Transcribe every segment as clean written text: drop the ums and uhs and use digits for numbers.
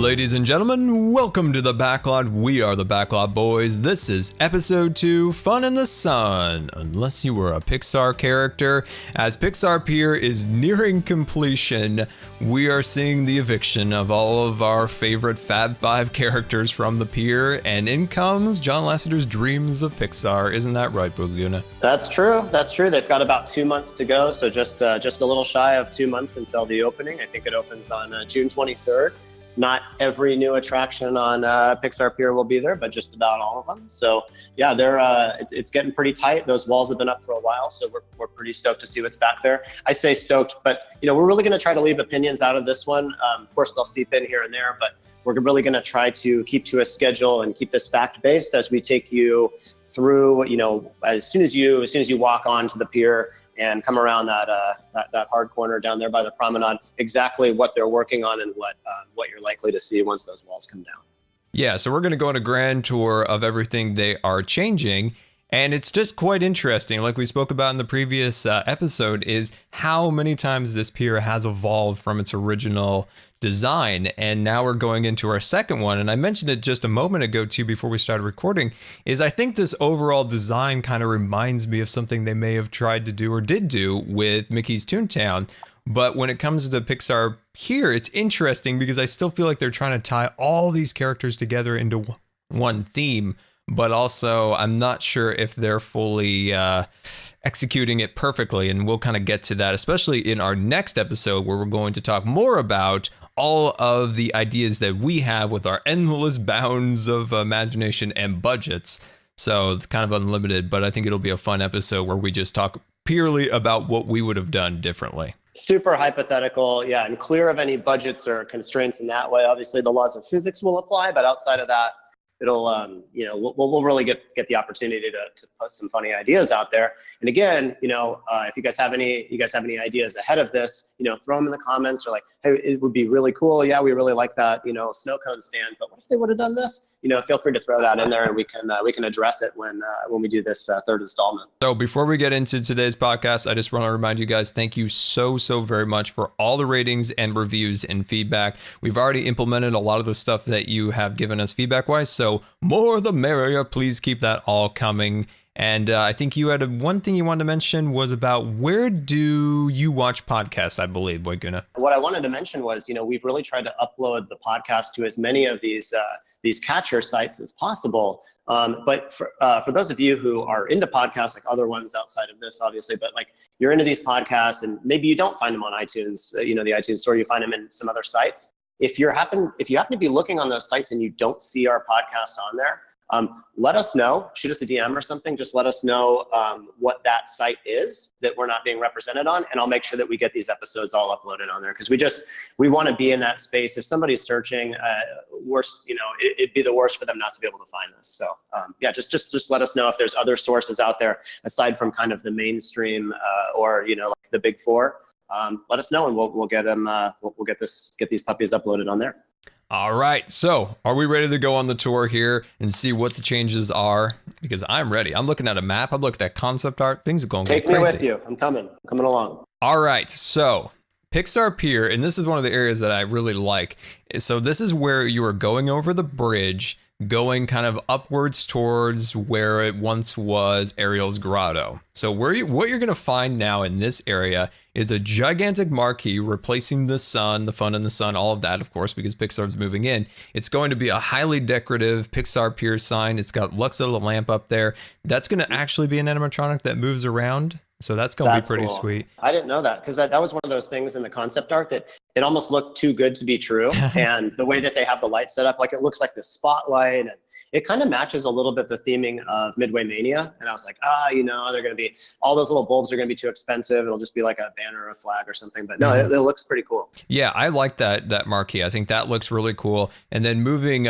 Ladies and gentlemen, welcome to the Backlot. We are the Backlot Boys. This is episode 2, Fun in the Sun. Unless you were a Pixar character, as Pixar Pier is nearing completion, we are seeing the eviction of all of our favorite Fab 5 characters from the pier, and in comes John Lasseter's Dreams of Pixar. Isn't that right, Booguna? That's true. That's true. They've got about 2 months to go, so just a little shy of 2 months until the opening. I think it opens on June 23rd. Not every new attraction on Pixar Pier will be there, but just about all of them. So yeah, it's getting pretty tight. Those walls have been up for a while, so we're pretty stoked to see what's back there. I say stoked, but we're really going to try to leave opinions out of this one. Of course, they'll seep in here and there, but we're really going to try to keep to a schedule and keep this fact-based as we take you through. As soon as you walk onto the pier and come around that hard corner down there by the promenade, exactly what they're working on and what you're likely to see once those walls come down. Yeah, so we're going to go on a grand tour of everything they are changing, and it's just quite interesting. Like we spoke about in the previous episode, is how many times this pier has evolved from its original design, and now we're going into our second one. And I mentioned it just a moment ago too before we started recording, is I think this overall design kind of reminds me of something they may have tried to do or did do with Mickey's Toontown. But when it comes to Pixar Pier, it's interesting because I still feel like they're trying to tie all these characters together into one theme, but also I'm not sure if they're fully executing it perfectly, and we'll kind of get to that, especially in our next episode, where we're going to talk more about all of the ideas that we have with our endless bounds of imagination and budgets. So it's kind of unlimited, but I think it'll be a fun episode where we just talk purely about what we would have done differently. Super hypothetical, yeah, and clear of any budgets or constraints in that way. Obviously, the laws of physics will apply, but outside of that, it'll we'll really get the opportunity to put some funny ideas out there. And again, if you guys have any ideas ahead of this, throw them in the comments, or like, hey, it would be really cool. Yeah, we really like that, snow cone stand, but what if they would have done this? Feel free to throw that in there, and we can address it when we do this third installment. So before we get into today's podcast, I just want to remind you guys, thank you so very much for all the ratings and reviews and feedback. We've already implemented a lot of the stuff that you have given us feedback wise, so more the merrier. Please keep that all coming. And I think you had one thing you wanted to mention was about where do you watch podcasts, I believe, Boyguna. What I wanted to mention was, we've really tried to upload the podcast to as many of these catcher sites as possible. But for those of you who are into podcasts, like other ones outside of this, obviously, but like you're into these podcasts and maybe you don't find them on iTunes, the iTunes store, you find them in some other sites. If you happen to be looking on those sites and you don't see our podcast on there, let us know, shoot us a DM or something. Just let us know what that site is that we're not being represented on, and I'll make sure that we get these episodes all uploaded on there, because we want to be in that space. If somebody's searching, it'd be the worst for them not to be able to find this. So yeah, just let us know if there's other sources out there aside from kind of the mainstream or like the big four. Let us know, and we'll get them. We'll get these puppies uploaded on there. All right, so are we ready to go on the tour here and see what the changes are? Because I'm ready. I'm looking at a map. I'm looking at concept art. Things are going crazy. Take me with you. I'm coming along. All right, so Pixar Pier, and this is one of the areas that I really like. So this is where you are going over the bridge, going kind of upwards towards where it once was Ariel's Grotto. So what you're going to find now in this area is a gigantic marquee replacing the sun, the fun in the sun, all of that, of course, because Pixar's moving in. It's going to be a highly decorative Pixar Pier sign. It's got Lux's little lamp up there. That's going to actually be an animatronic that moves around. So that's going to be pretty cool. Sweet. I didn't know that, because that was one of those things in the concept art that it almost looked too good to be true. And the way that they have the light set up, like it looks like this spotlight, and it kind of matches a little bit the theming of Midway Mania. And I was like, they're going to be, all those little bulbs are going to be too expensive. It'll just be like a banner or a flag or something. But no, it looks pretty cool. Yeah, I like that marquee. I think that looks really cool. And then moving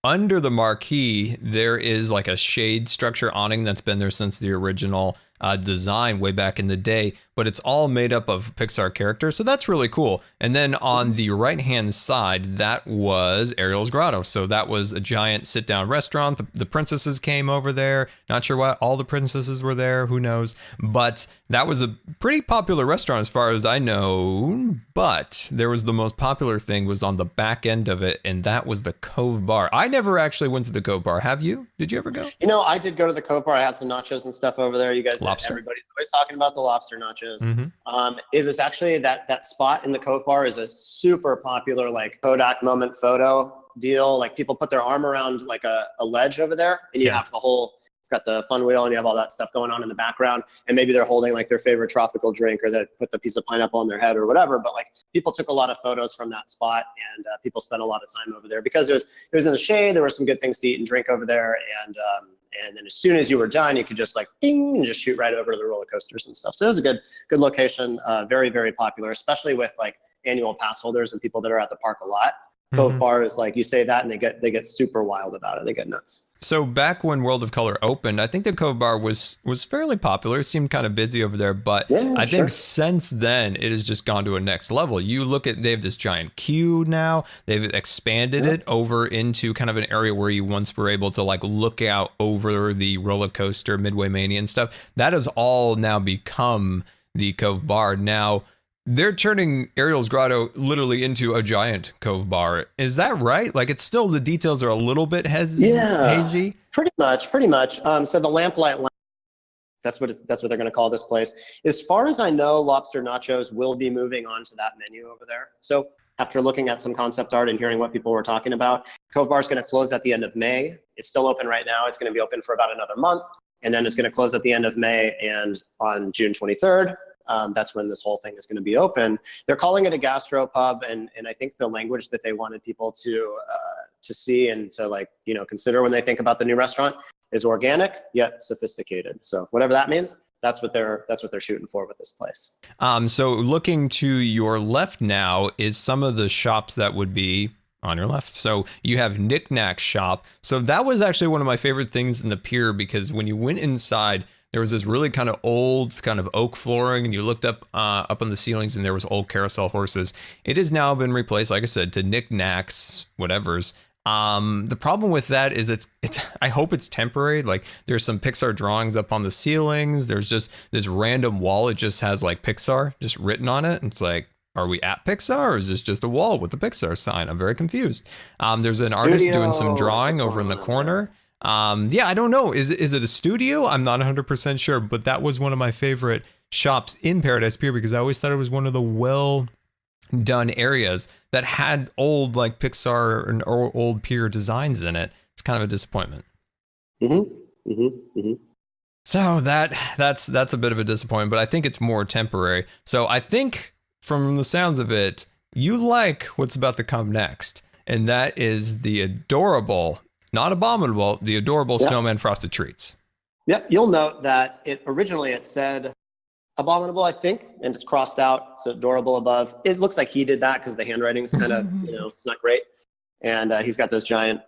under the marquee, there is like a shade structure awning that's been there since the original design way back in the day, but it's all made up of Pixar characters. So that's really cool. And then on the right-hand side, that was Ariel's Grotto. So that was a giant sit-down restaurant. The princesses came over there. Not sure why all the princesses were there. Who knows? But that was a pretty popular restaurant as far as I know. But there was the most popular thing was on the back end of it, and that was the Cove Bar. I never actually went to the Cove Bar. Have you? Did you ever go? You know, I did go to the Cove Bar. I had some nachos and stuff over there. You guys, Lobster. everybody's always talking about the lobster nachos. It was actually that spot in the Cove Bar is a super popular like Kodak moment photo deal. Like people put their arm around like a ledge over there, and you have the whole got the fun wheel and you have all that stuff going on in the background, and maybe they're holding like their favorite tropical drink, or they put the piece of pineapple on their head or whatever. But like people took a lot of photos from that spot, and people spent a lot of time over there because it was in the shade. There were some good things to eat and drink over there, and then as soon as you were done, you could just like bing and just shoot right over to the roller coasters and stuff. So it was a good location, very, very popular, especially with like annual pass holders and people that are at the park a lot. Cove Bar is like, you say that and they get super wild about it. They get nuts. So back when World of Color opened, I think the Cove Bar was fairly popular. It seemed kind of busy over there, but I think since then it has just gone to a next level. You look at, they have this giant queue now. They've expanded it over into kind of an area where you once were able to like look out over the roller coaster, Midway Mania and stuff. That has all now become the Cove Bar. Now, they're turning Ariel's Grotto literally into a giant Cove Bar. Is that right? Like, it's still, the details are a little bit hazy? Pretty much. So the Lamplight Lounge, that's what they're going to call this place. As far as I know, Lobster Nachos will be moving on to that menu over there. So after looking at some concept art and hearing what people were talking about, Cove Bar is going to close at the end of May. It's still open right now. It's going to be open for about another month. And then it's going to close at the end of May, and on June 23rd. That's when this whole thing is going to be open. They're calling it a gastro pub, and I think the language that they wanted people to see and to like consider when they think about the new restaurant is organic yet sophisticated. So whatever that means, that's what they're shooting for with this place. So looking to your left now is some of the shops that would be on your left. So you have Knick Knack Shop. So that was actually one of my favorite things in the pier, because when you went inside, there was this really kind of old kind of oak flooring, and you looked up on the ceilings and there was old carousel horses. It has now been replaced, like I said, to Knick Knacks, whatever's. The problem with that is it's I hope it's temporary. Like, there's some Pixar drawings up on the ceilings. There's just this random wall. It just has like Pixar just written on it. And it's like, are we at Pixar, or is this just a wall with the Pixar sign? I'm very confused. There's an artist doing some drawing over in the corner. I don't know. Is it a studio? I'm not 100% sure, but that was one of my favorite shops in Paradise Pier, because I always thought it was one of the well done areas that had old like Pixar and old pier designs in it. It's kind of a disappointment. So that's a bit of a disappointment, but I think it's more temporary. So I think from the sounds of it, you like what's about to come next, and that is the adorable, not abominable, the adorable Snowman Frosted Treats. Yep, you'll note that it said abominable, I think, and it's crossed out, so adorable above. It looks like he did that because the handwriting's kind of, it's not great. And he's got those giant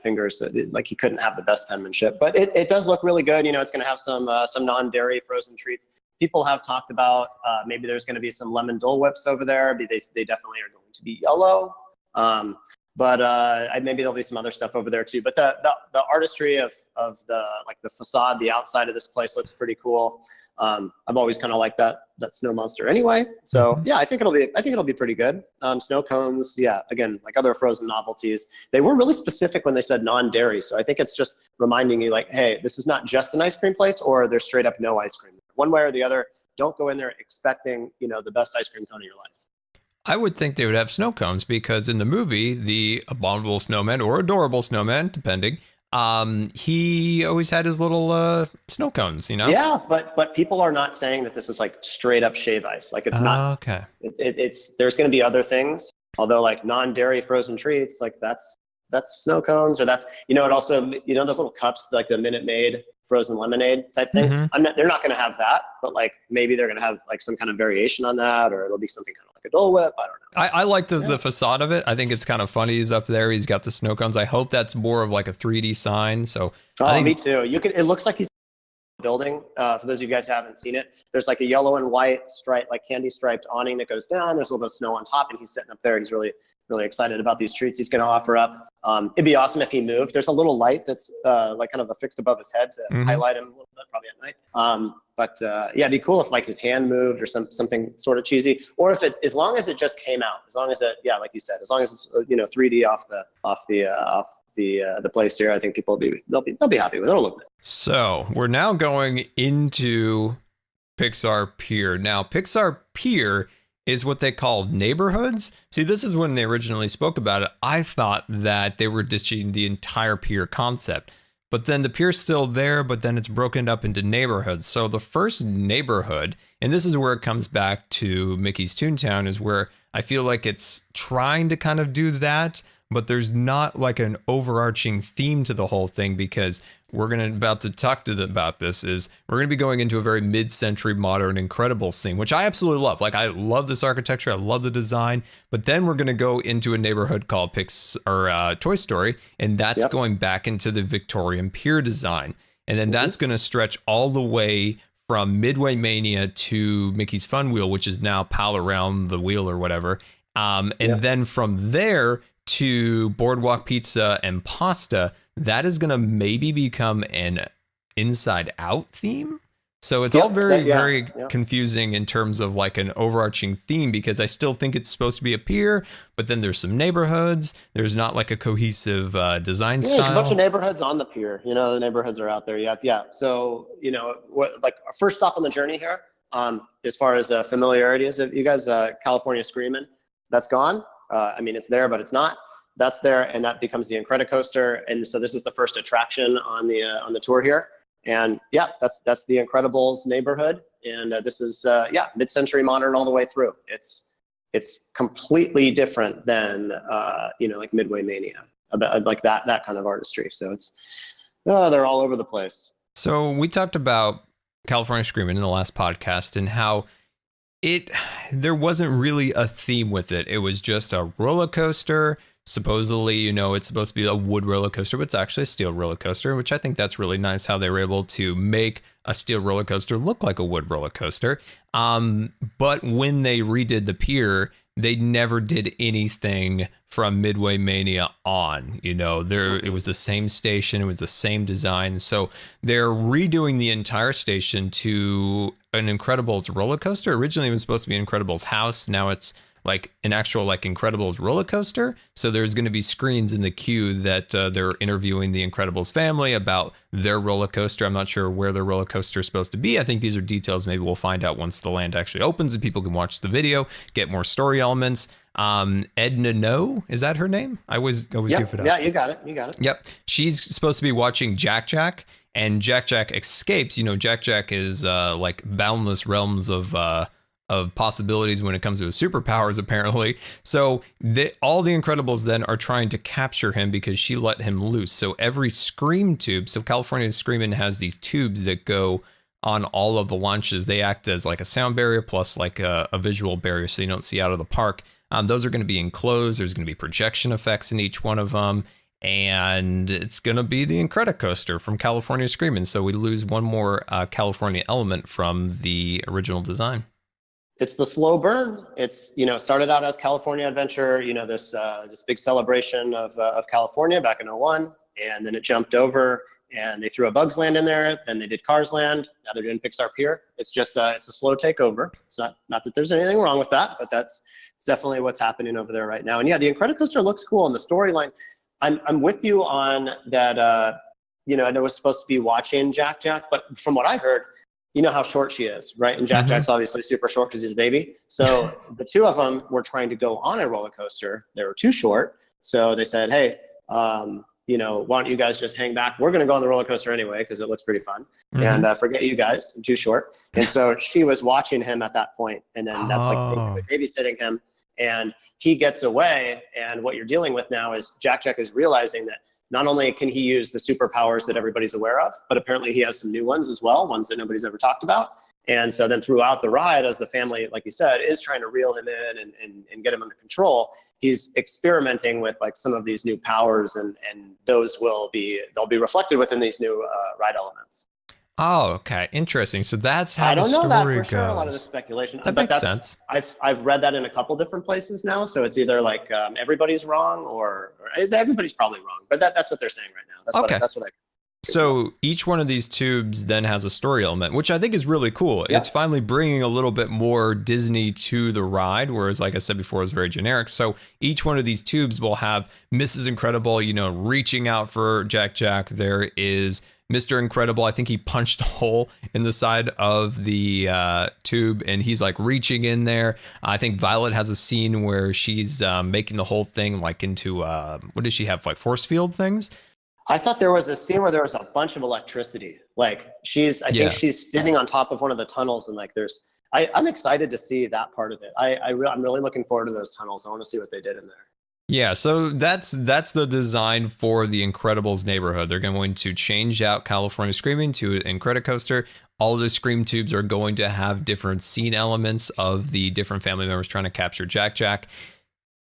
fingers, so like he couldn't have the best penmanship. But it does look really good. It's going to have some non-dairy frozen treats. People have talked about maybe there's going to be some lemon Dole Whips over there. They definitely are going to be yellow. But maybe there'll be some other stuff over there too. But the artistry of the facade, the outside of this place looks pretty cool. I've always kind of liked that snow monster anyway. So yeah, I think it'll be pretty good. Snow cones, yeah, again, like other frozen novelties. They were really specific when they said non-dairy. So I think it's just reminding you like, hey, this is not just an ice cream place, or there's straight up no ice cream. One way or the other, don't go in there expecting, the best ice cream cone of your life. I would think they would have snow cones, because in the movie, the abominable snowman, or adorable snowman, depending, he always had his little snow cones, Yeah, but people are not saying that this is like straight up shave ice. Like it's not. Okay. There's going to be other things. Although like non-dairy frozen treats, like that's snow cones, or that's it also those little cups like the Minute Maid frozen lemonade type things. They're not going to have that, but like maybe they're going to have like some kind of variation on that, or it'll be something kind of like a Dole Whip. I don't know. I like the facade of it. I think it's kind of funny. He's up there. He's got the snow cones. I hope that's more of like a 3D sign. So me too. It looks like he's building. For those of you guys who haven't seen it, there's like a yellow and white stripe, like candy striped awning that goes down. There's a little bit of snow on top, and he's sitting up there. He's really excited about these treats he's going to offer up. It'd be awesome if he moved. There's a little light that's like kind of affixed above his head to highlight him a little bit, probably at night. But yeah, it'd be cool if like his hand moved or something sort of cheesy, or if as long as it just came out, as long as it, yeah, like you said, as long as it's 3D off the place here, I think people they'll be happy with it. It'll look good. So we're now going into Pixar Pier. Now, Pixar Pier is what they call neighborhoods. See, this is when they originally spoke about it. I thought that they were ditching the entire pier concept. But then the pier's still there, but then it's broken up into neighborhoods. So the first neighborhood, and this is where it comes back to Mickey's Toontown, is where I feel like it's trying to kind of do that, but there's not like an overarching theme to the whole thing, because we're about to talk about this, is we're going to be going into a very mid-century modern Incredibles theme, which I absolutely love. Like, I love this architecture, I love the design, but then we're going to go into a neighborhood called Toy Story, and that's going back into the Victorian pier design. And then that's going to stretch all the way from Midway Mania to Mickey's Fun Wheel, which is now Pal Around the Wheel or whatever. And then from there to Boardwalk Pizza and Pasta, that is going to maybe become an Inside Out theme. So it's all very confusing in terms of like an overarching theme, because I still think it's supposed to be a pier, but then there's some neighborhoods. There's not like a cohesive design style. There's a bunch of neighborhoods on the pier. The neighborhoods are out there. Yeah. So, like our first stop on the journey here, as far as familiarity is, you guys, California Screamin', that's gone. I mean, it's there, but it's not. That's there, and that becomes the Incredicoaster. And so this is the first attraction on the tour here. And yeah, that's the Incredibles neighborhood. And this is mid-century modern all the way through. It's completely different than like Midway Mania, about like that kind of artistry. So they're all over the place. So we talked about California Screamin' in the last podcast, and how there wasn't really a theme with it. It was just a roller coaster. Supposedly, it's supposed to be a wood roller coaster, but it's actually a steel roller coaster, which I think that's really nice how they were able to make a steel roller coaster look like a wood roller coaster. But when they redid the pier, they never did anything from Midway Mania on. It was the same station, it was the same design. So they're redoing the entire station to an Incredibles roller coaster. Originally, it was supposed to be Incredibles house. Now it's like an actual like Incredibles roller coaster. So there's going to be screens in the queue that they're interviewing the Incredibles family about their roller coaster. I'm not sure where their roller coaster is supposed to be. I think these are details maybe we'll find out once the land actually opens and people can watch the video, get more story elements. Edna No, is that her name? I always give it up. Yeah, you got it. Yep. She's supposed to be watching Jack Jack, and Jack Jack escapes. Jack Jack is like boundless realms of possibilities when it comes to his superpowers, apparently. So all the Incredibles then are trying to capture him because she let him loose. So every Scream tube, so California Screamin' has these tubes that go on all of the launches. They act as like a sound barrier plus like a visual barrier, so you don't see out of the park. Those are going to be enclosed. There's going to be projection effects in each one of them. And it's going to be the Incredicoaster from California Screamin'. So we lose one more California element from the original design. It's the slow burn. It's, started out as California Adventure, this big celebration of California back in '01. And then it jumped over and they threw a Bugs Land in there. Then they did Cars Land. Now they're doing Pixar Pier. It's just, it's a slow takeover. It's not that there's anything wrong with that, but it's definitely what's happening over there right now. And yeah, the Incredicoaster looks cool. And the storyline, I'm with you on that. I know it's supposed to be watching Jack Jack, but from what I heard, you know how short she is, right? And Jack Jack's obviously super short because he's a baby. So the two of them were trying to go on a roller coaster. They were too short. So they said, hey, why don't you guys just hang back? We're going to go on the roller coaster anyway because it looks pretty fun. And forget you guys, I'm too short. And so she was watching him at that point. And then that's like basically babysitting him. And he gets away. And what you're dealing with now is Jack Jack is realizing that not only can he use the superpowers that everybody's aware of, but apparently he has some new ones as well, ones that nobody's ever talked about. And so then throughout the ride, as the family, like you said, is trying to reel him in and get him under control, he's experimenting with like some of these new powers, and they'll be reflected within these new ride elements. Oh, okay. Interesting. So that's how I the don't know that story for sure. A lot of the goes. speculation, That but makes that's sense. I've read that in a couple different places now. So it's either like everybody's wrong or everybody's probably wrong. But that's what they're saying right now. Okay. That's what I figured out. So each one of these tubes then has a story element, which I think is really cool. It's Yeah. finally bringing a little bit more Disney to the ride, whereas, like I said before, it was very generic. So each one of these tubes will have Mrs. Incredible, reaching out for Jack Jack. There is Mr. Incredible. I think he punched a hole in the side of the tube and he's like reaching in there. I think Violet has a scene where she's making the whole thing like into, what does she have, like force field things? I thought there was a scene where there was a bunch of electricity. Like I think Yeah. she's standing on top of one of the tunnels, and like I'm excited to see that part of it. I'm really looking forward to those tunnels. I want to see what they did in there. Yeah, so that's the design for the Incredibles neighborhood. They're going to change out California Screaming to Incredicoaster. All of the Scream tubes are going to have different scene elements of the different family members trying to capture Jack Jack.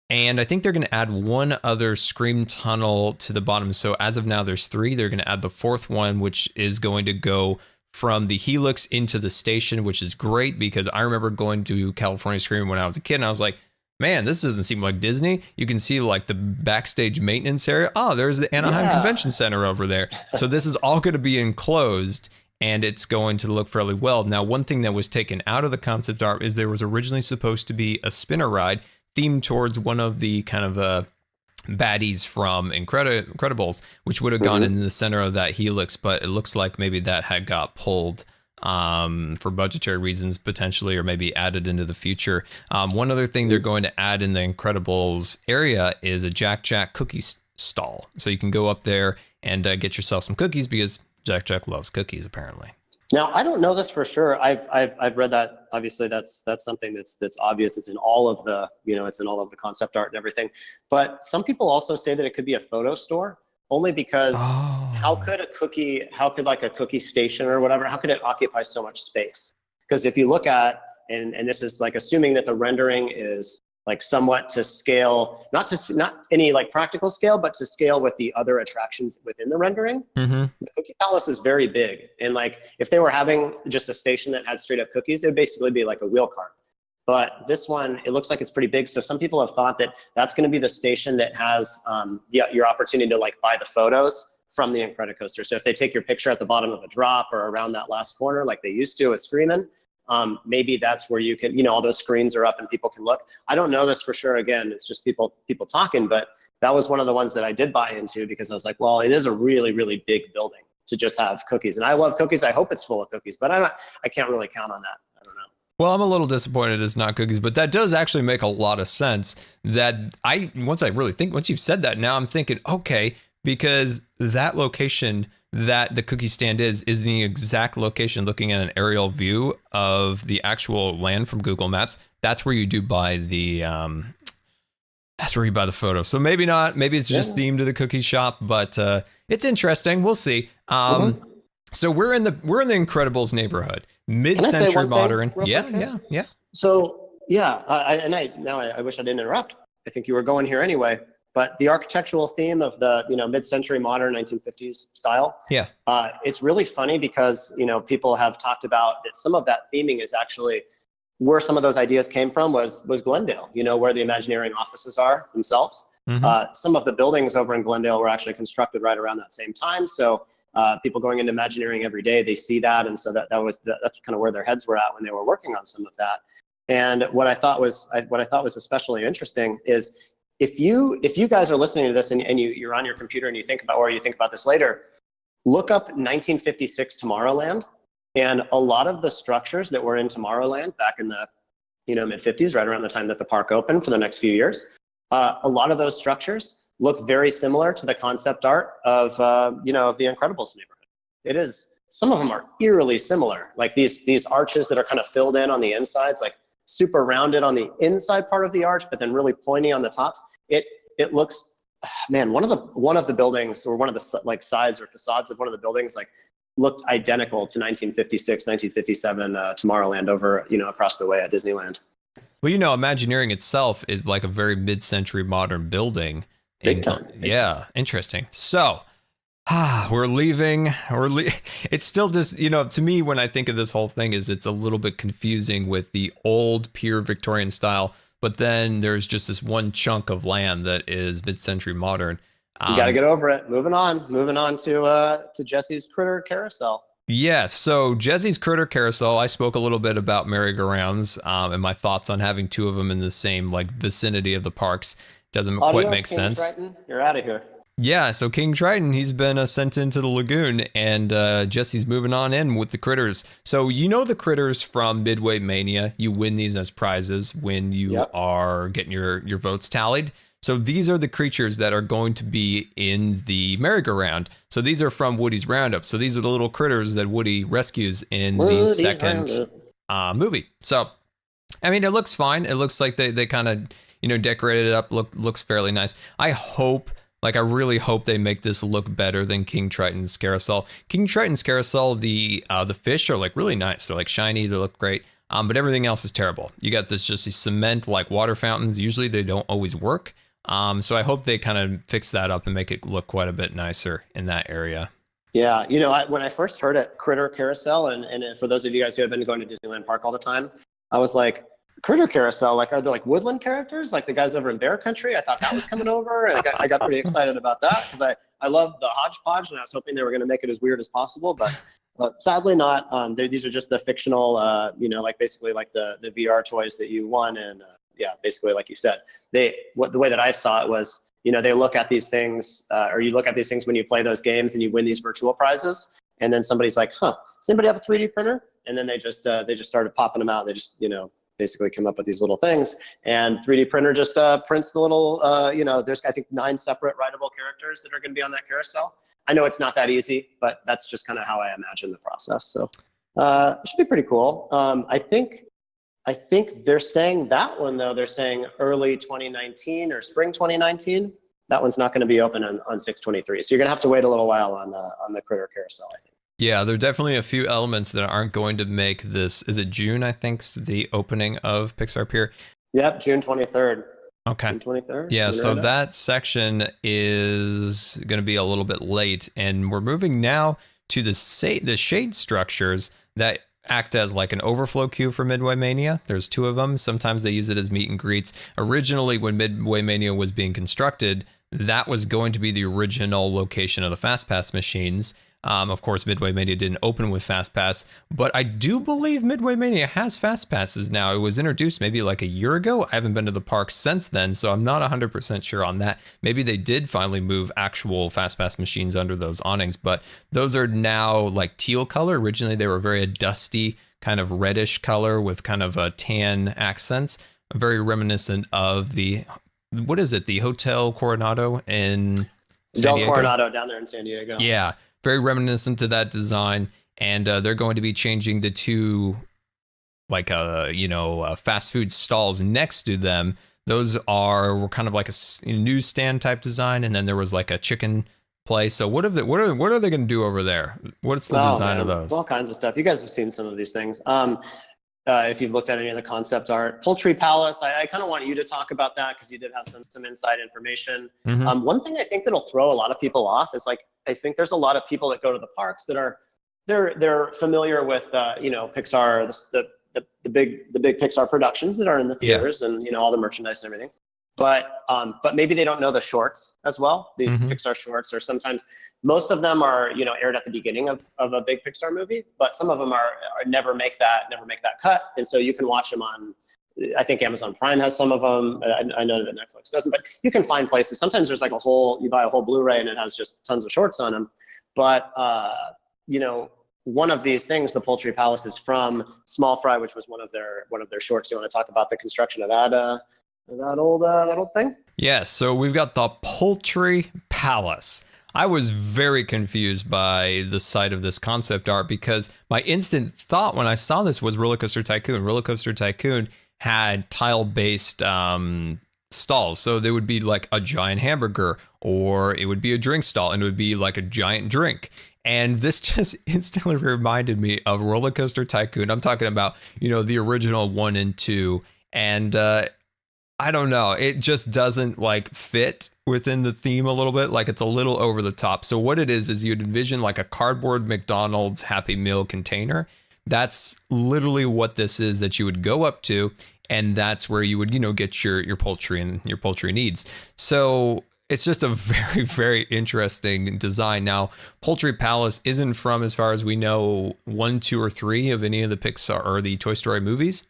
And I think they're going to add one other Scream tunnel to the bottom. So as of now, there's 3. They're going to add the 4th one, which is going to go from the Helix into the station, which is great because I remember going to California Screaming when I was a kid and I was like, man, this doesn't seem like Disney. You can see like the backstage maintenance area. Oh, there's the Anaheim Convention Center over there. So this is all going to be enclosed and it's going to look fairly well. Now, one thing that was taken out of the concept art is there was originally supposed to be a spinner ride themed towards one of the kind of baddies from Incredibles, which would have gone in the center of that Helix, but it looks like maybe that had got pulled for budgetary reasons potentially, or maybe added into the future. One other thing they're going to add in the Incredibles area is a Jack Jack cookie stall. So you can go up there and get yourself some cookies because Jack Jack loves cookies apparently. Now, I don't know this for sure. I've read that. Obviously, that's something that's obvious. It's in all of the it's in all of the concept art and everything. But some people also say that it could be a photo store, only because how could like a cookie station or whatever, how could it occupy so much space? Because if you look at and this is like assuming that the rendering is like somewhat to scale, not any like practical scale, but to scale with the other attractions within the rendering. Mm-hmm. The Cookie Palace is very big. And like, if they were having just a station that had straight up cookies, it would basically be like a wheel cart. But this one, it looks like it's pretty big. So some people have thought that that's going to be the station that has your opportunity to like buy the photos from the Incredicoaster. So if they take your picture at the bottom of a drop or around that last corner, like they used to with Screamin', maybe that's where you can, all those screens are up and people can look. I don't know this for sure. Again, it's just people talking, but that was one of the ones that I did buy into because I was like, well, it is a really, really big building to just have cookies. And I love cookies. I hope it's full of cookies, but I can't really count on that. I don't know. Well, I'm a little disappointed it's not cookies, but that does actually make a lot of sense. Once you've said that, now I'm thinking, okay, because that location that the cookie stand is the exact location, looking at an aerial view of the actual land from Google Maps. That's where you do buy the photo. So maybe not, maybe it's just themed to the cookie shop, but it's interesting. We'll see. So we're in the Incredibles neighborhood, mid-century modern. Yeah. So I wish I didn't interrupt. I think you were going here anyway. But the architectural theme of the mid-century modern 1950s style. Yeah. It's really funny because people have talked about that some of that theming is actually where some of those ideas came from was Glendale. Where the Imagineering offices are themselves. Mm-hmm. Some of the buildings over in Glendale were actually constructed right around that same time. So people going into Imagineering every day, they see that, and so that's kind of where their heads were at when they were working on some of that. And what I thought was especially interesting is if you guys are listening to this and you're on your computer and you think about this later, look up 1956 Tomorrowland, and a lot of the structures that were in Tomorrowland back in the mid-50s, right around the time that the park opened for the next few years, a lot of those structures look very similar to the concept art of the Incredibles neighborhood. It is. Some of them are eerily similar, like these arches that are kind of filled in on the insides, like super rounded on the inside part of the arch, but then really pointy on the tops. It looks, man, one of the buildings, or one of the like sides or facades of one of the buildings, like looked identical to 1956, 1957 Tomorrowland over across the way at Disneyland. Well, Imagineering itself is like a very mid-century modern building. Big time. Yeah, interesting. So We're leaving. It's still just, to me, when I think of this whole thing, is it's a little bit confusing with the old pure Victorian style, but then there's just this one chunk of land that is mid-century modern. You got to get over it. Moving on to Jesse's Critter Carousel. Yeah, so Jesse's Critter Carousel, I spoke a little bit about merry-go-rounds and my thoughts on having two of them in the same vicinity of the parks. Doesn't quite make sense. Triton, you're out of here. Yeah, so King Triton, he's been sent into the lagoon, and Jesse's moving on in with the critters. So the critters from Midway Mania. You win these as prizes when you are getting your votes tallied. So these are the creatures that are going to be in the merry-go-round. So these are from Woody's Roundup. So these are the little critters that Woody rescues in the second movie. So, I mean, it looks fine. It looks like they kind of, decorated it up. Looks fairly nice. I really hope they make this look better than King Triton's Carousel. King Triton's Carousel, the fish are really nice. They're shiny. They look great. But everything else is terrible. You got these cement water fountains. Usually they don't always work. So I hope they kind of fix that up and make it look quite a bit nicer in that area. Yeah, when I first heard it, Critter Carousel, and for those of you guys who have been going to Disneyland Park all the time, I was like, Critter Carousel, are they woodland characters, like the guys over in Bear Country? I thought that was coming over, and I got pretty excited about that because I love the hodgepodge, and I was hoping they were going to make it as weird as possible, but sadly not. These are just the fictional, basically the VR toys that you won, and basically like you said, the way that I saw it was, they look at these things, or you look at these things when you play those games and you win these virtual prizes, and then somebody's like, does anybody have a 3D printer? And then they just started popping them out. They just, basically come up with these little things, and 3D printer just prints the little, there's, I think, 9 separate writable characters that are going to be on that carousel. I know it's not that easy, but that's just kind of how I imagine the process. So it should be pretty cool. I think they're saying that one, though. They're saying early 2019 or spring 2019. That one's not going to be open on 6/23. So you're going to have to wait a little while on the Critter Carousel, I think. Yeah, there are definitely a few elements that aren't going to make this. Is it June, I think, the opening of Pixar Pier? Yep, June 23rd. Okay. June 23rd. Yeah, so that section is going to be a little bit late. And we're moving now to the shade structures that act as an overflow queue for Midway Mania. There's 2 of them. Sometimes they use it as meet and greets. Originally, when Midway Mania was being constructed, that was going to be the original location of the FastPass machines. Of course, Midway Mania didn't open with FastPass, but I do believe Midway Mania has FastPasses now. It was introduced maybe a year ago. I haven't been to the park since then, so I'm not 100% sure on that. Maybe they did finally move actual FastPass machines under those awnings, but those are now teal color. Originally, they were very dusty, kind of reddish color with kind of a tan accents, very reminiscent of the Hotel Coronado in San Diego? Coronado down there in San Diego. Yeah. Very reminiscent to that design, and they're going to be changing the 2, fast food stalls next to them. Those were kind of a newsstand type design, and then there was a chicken place. So what are they going to do over there? What's the design of those? All kinds of stuff. You guys have seen some of these things. If you've looked at any of the concept art, Poultry Palace, I kind of want you to talk about that because you did have some inside information. Mm-hmm. One thing I think that'll throw a lot of people off is I think there's a lot of people that go to the parks that are they're familiar with Pixar, the big Pixar productions that are in the theaters, and all the merchandise and everything. But maybe they don't know the shorts as well. These Pixar shorts, or sometimes most of them are aired at the beginning of a big Pixar movie, but some of them are never make that cut, and so you can watch them on. I think Amazon Prime has some of them. I know that Netflix doesn't, but you can find places. Sometimes there's you buy a whole Blu-ray and it has just tons of shorts on them. But one of these things, the Poultry Palace, is from Small Fry, which was one of their shorts. You want to talk about the construction of that old thing? Yeah. So we've got the Poultry Palace. I was very confused by the sight of this concept art because my instant thought when I saw this was Roller Coaster Tycoon. Roller Coaster Tycoon had tile-based stalls. So there would be a giant hamburger, or it would be a drink stall, and it would be a giant drink. And this just instantly reminded me of Roller Coaster Tycoon. I'm talking about, the original 1 and 2. And I don't know. It just doesn't fit within the theme a little bit. Like it's a little over the top. So what it is you'd envision like a cardboard McDonald's Happy Meal container. That's literally what this is that you would go up to, and that's where you would, get your poultry and your poultry needs. So it's just a very, very interesting design. Now, Poultry Palace isn't from, as far as we know, 1, 2, or 3 of any of the Pixar or the Toy Story movies,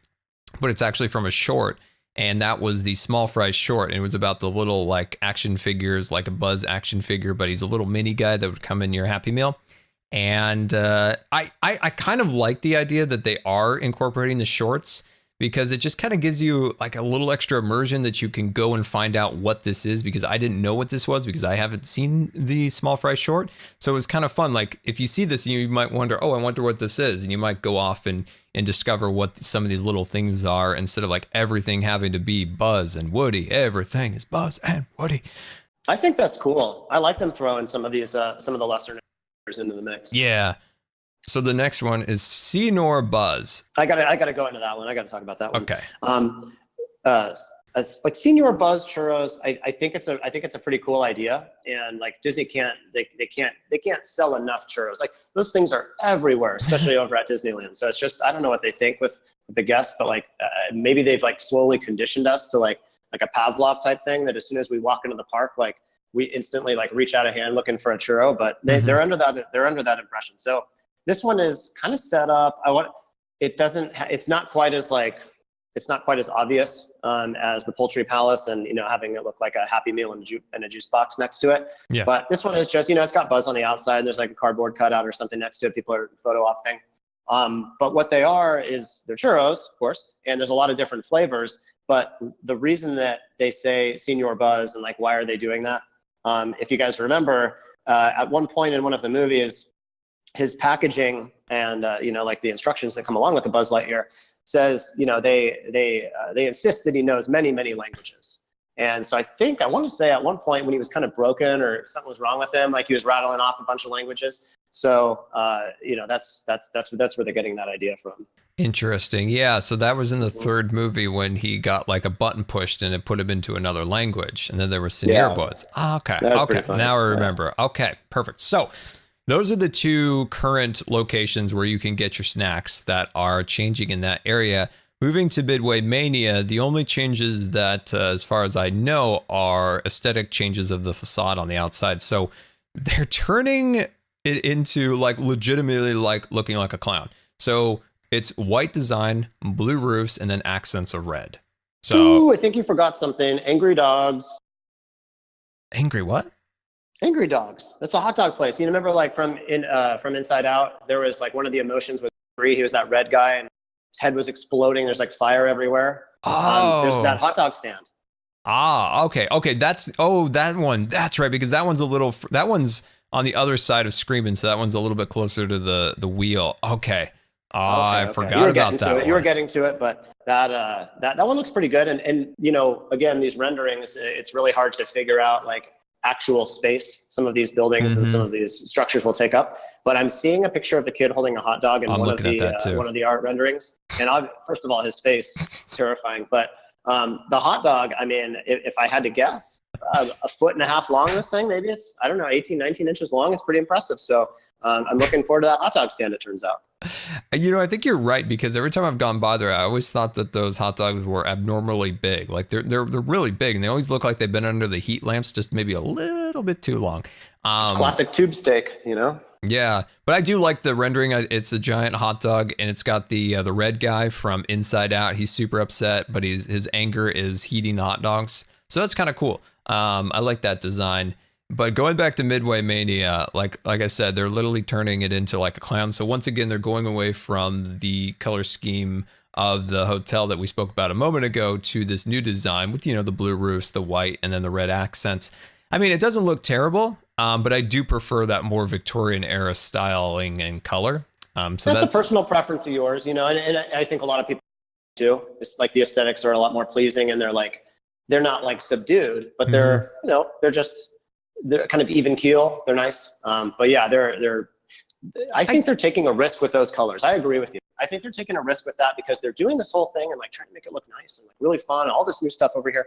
but it's actually from a short. And that was the Small Fry short. And it was about the little like action figures, like a Buzz action figure, but he's a little mini guy that would come in your Happy Meal. And I kind of like the idea that they are incorporating the shorts, because it just kind of gives you like a little extra immersion that you can go and find out what this is, because I didn't know what this was because I haven't seen the Small Fry short. So it was kind of fun. Like if you see this, you might wonder, oh, I wonder what this is. And you might go off and discover what some of these little things are, instead of like everything having to be Buzz and Woody. Everything is Buzz and Woody. I think that's cool. I like them throwing some of these, some of the lesser into the mix. Yeah. So the next one is Senor Buzz. I gotta go into that one. I gotta talk about that one. Okay. Like Senor Buzz churros, I think it's a pretty cool idea, and like Disney can't sell enough churros. Like those things are everywhere, especially over at Disneyland. So it's just, I don't know what they think with the guests, but like maybe they've like slowly conditioned us to like a Pavlov type thing, that as soon as we walk into the park, like we instantly like reach out a hand looking for a churro. But they're under that impression. So this one is kind of set up. It's not quite as obvious as the Poultry Palace, and having it look like a Happy Meal and a juice box next to it. Yeah. But this one is just, it's got Buzz on the outside. There's like a cardboard cutout or something next to it. People are photo opting. But what they are is they're churros, of course, and there's a lot of different flavors. But the reason that they say Senor Buzz, and like why are they doing that? If you guys remember, at one point in one of the movies, his packaging and like the instructions that come along with the Buzz Lightyear says, they insist that he knows many, many languages. And so I want to say at one point when he was kind of broken or something was wrong with him, like he was rattling off a bunch of languages. So that's where they're getting that idea from. Interesting. Yeah. So that was in the third movie when he got like a button pushed and it put him into another language. And then there was Senor Buzz. Oh, okay. Okay. Now I remember. Yeah. Okay. Perfect. So those are the two current locations where you can get your snacks that are changing in that area. Moving to Midway Mania, the only changes that, as far as I know, are aesthetic changes of the facade on the outside. So they're turning it into like legitimately like looking like a clown. So it's white design, blue roofs, and then accents of red. So ooh, I think you forgot something. Angry Dogs. Angry what? Angry Dogs. That's a hot dog place. You remember, like from Inside Out, there was like one of the emotions with Bree. He was that red guy, and his head was exploding. There's like fire everywhere. Oh, there's that hot dog stand. Ah, okay. That one. That's right, because that one's on the other side of Screamin', so that one's a little bit closer to the wheel. Okay. I forgot about that. You were getting to it, but that one looks pretty good. And again, these renderings, it's really hard to figure out like actual space some of these buildings and some of these structures will take up. But I'm seeing a picture of the kid holding a hot dog in one of the art renderings. And first of all, his face is terrifying. But the hot dog, I mean, if I had to guess, a 1.5 feet long, this thing, maybe it's, I don't know, 18, 19 inches long. It's pretty impressive. So I'm looking forward to that hot dog stand, it turns out. I think you're right, because every time I've gone by there, I always thought that those hot dogs were abnormally big. Like they're really big, and they always look like they've been under the heat lamps just maybe a little bit too long. Just classic tube steak, Yeah, but I do like the rendering. It's a giant hot dog, and it's got the red guy from Inside Out. He's super upset, but his anger is heating the hot dogs. So that's kind of cool. I like that design. But going back to Midway Mania, like I said, they're literally turning it into like a clown. So once again, they're going away from the color scheme of the hotel that we spoke about a moment ago to this new design with, the blue roofs, the white, and then the red accents. I mean, it doesn't look terrible, but I do prefer that more Victorian era styling and color. So that's a personal preference of yours, and I think a lot of people do. It's like the aesthetics are a lot more pleasing, and they're not like subdued, but they're kind of even keel. They're nice. But yeah, I think they're taking a risk with those colors. I agree with you. I think they're taking a risk with that because they're doing this whole thing and like trying to make it look nice and like really fun, all this new stuff over here.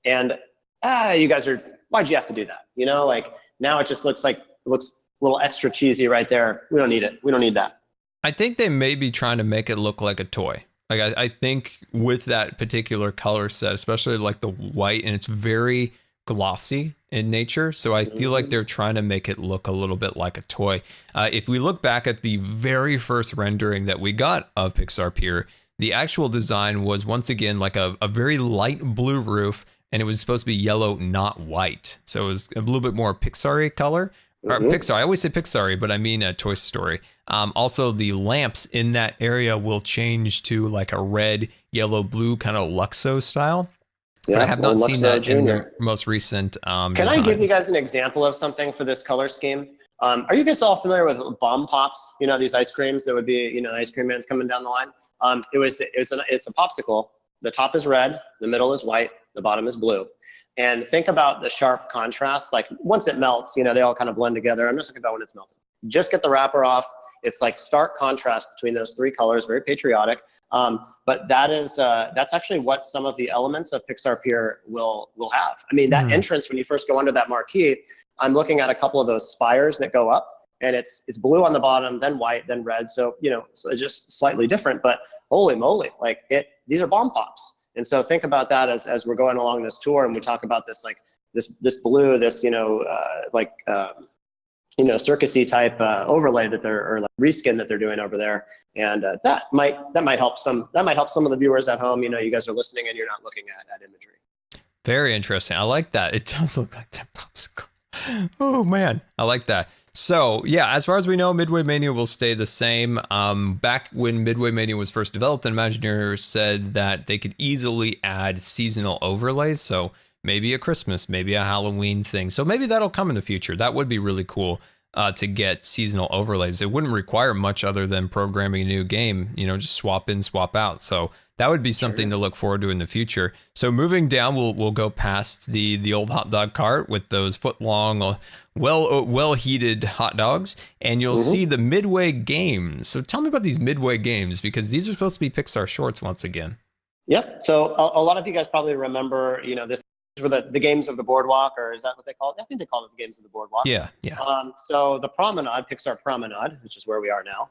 And you guys are, why'd you have to do that? You know, like now it just looks like, it looks a little extra cheesy right there. We don't need it. We don't need that. I think they may be trying to make it look like a toy. Like I think with that particular color set, especially like the white, and it's very glossy in nature. So I feel like they're trying to make it look a little bit like a toy. If we look back at the very first rendering that we got of Pixar Pier, the actual design was once again like a very light blue roof, and it was supposed to be yellow, not white. So it was a little bit more Pixar-y color. Or Pixar, I always say Pixar-y, but I mean Toy Story. Also, the lamps in that area will change to like a red, yellow, blue kind of Luxo style. Yeah, but I have not seen that Jr. in the most recent Can designs. I give you guys an example of something for this color scheme? Are you guys all familiar with bomb pops? You know, these ice creams that would be, you know, ice cream man's coming down the line. It's a popsicle. The top is red, the middle is white, the bottom is blue. And think about the sharp contrast. Like once it melts, you know, they all kind of blend together. I'm not talking about when it's melted. Just get the wrapper off. It's like stark contrast between those three colors, very patriotic. But that's actually what some of the elements of Pixar Pier will have. I mean, that entrance, when you first go under that marquee, I'm looking at a couple of those spires that go up, and it's blue on the bottom, then white, then red. So, you know, so it's just slightly different, but holy moly, like these are bomb pops. And so think about that as we're going along this tour, and we talk about this, like this blue, this, you know, circusy type overlay that or like reskin that they're doing over there. And that might help some of the viewers at home. You know, you guys are listening and you're not looking at imagery. Very interesting. I like that. It does look like that popsicle. Oh man, I like that. So yeah, as far as we know, Midway Mania will stay the same. Back when Midway Mania was first developed, Imagineer said that they could easily add seasonal overlays. So maybe a Christmas, maybe a Halloween thing. So maybe that'll come in the future. That would be really cool to get seasonal overlays. It wouldn't require much other than programming a new game, you know, just swap in, swap out. So that would be something to look forward to in the future. So moving down, we'll go past the old hot dog cart with those foot-long, well heated hot dogs, and you'll see the Midway games. So tell me about these Midway games, because these are supposed to be Pixar shorts once again. Yep. So a lot of you guys probably remember, you know, these were the games of the boardwalk, or is that what they call it? I think they call it the games of the boardwalk. Yeah. So the Promenade, Pixar Promenade, which is where we are now.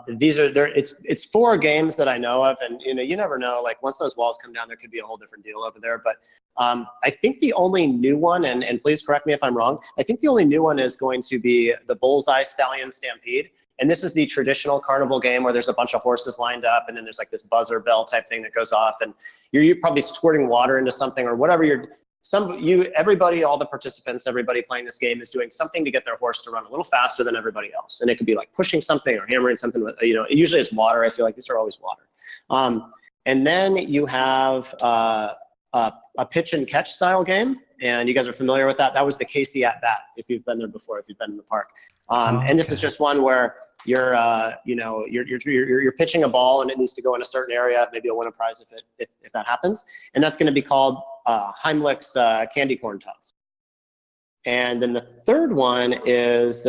It's 4 games that I know of, and you know, you never know, like once those walls come down, there could be a whole different deal over there. But I think the only new one, and please correct me if I'm wrong, I think the only new one is going to be the Bullseye Stallion Stampede. And this is the traditional carnival game where there's a bunch of horses lined up, and then there's like this buzzer bell type thing that goes off, and you're probably squirting water into something or whatever everybody, all the participants, everybody playing this game is doing something to get their horse to run a little faster than everybody else. And it could be like pushing something or hammering something with, you know, usually it's water. I feel like these are always water. And then you have a pitch and catch style game. And you guys are familiar with that. That was the Casey at Bat, if you've been there before, if you've been in the park. And this is just one where you're pitching a ball and it needs to go in a certain area. Maybe you'll win a prize if that happens. And that's going to be called Heimlich's candy corn toss. And then the third one is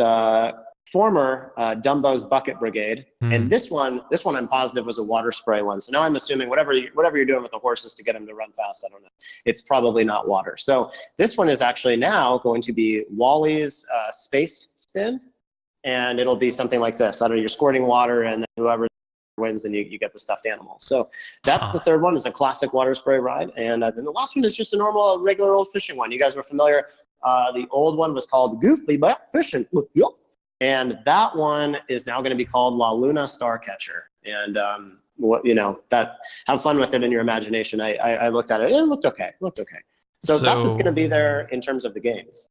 former Dumbo's Bucket Brigade. And this one I'm positive was a water spray one. So now I'm assuming whatever you're doing with the horses to get them to run fast, I don't know. It's probably not water. So this one is actually now going to be Wally's Space Spin. And it'll be something like this. I don't know, you're squirting water, and then whoever wins, and you get the stuffed animal. So that's the third one, is a classic water spray ride. And then the last one is just a normal, regular old fishing one. You guys were familiar. The old one was called Goofy Back Fishing. And that one is now going to be called La Luna Starcatcher. And have fun with it in your imagination. I looked at it. It looked okay. So that's what's going to be there in terms of the games.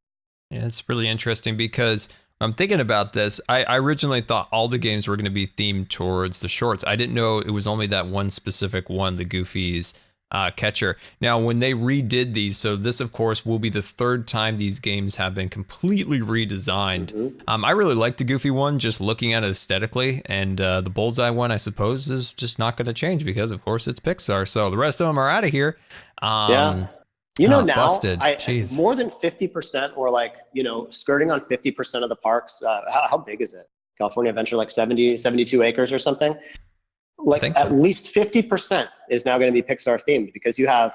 Yeah, it's really interesting because I'm thinking about this. I originally thought all the games were going to be themed towards the shorts. I didn't know it was only that one specific one, the Goofy's catcher. Now, when they redid these, so this, of course, will be the third time these games have been completely redesigned. I really like the Goofy one, just looking at it aesthetically, and the Bullseye one, I suppose, is just not going to change because, of course, it's Pixar. So the rest of them are out of here. Yeah. You know, now Jeez. More than 50%, or like, you know, skirting on 50% of the parks. How big is it? California Adventure, like 72 acres or something. Like at least 50% is now going to be Pixar themed, because you have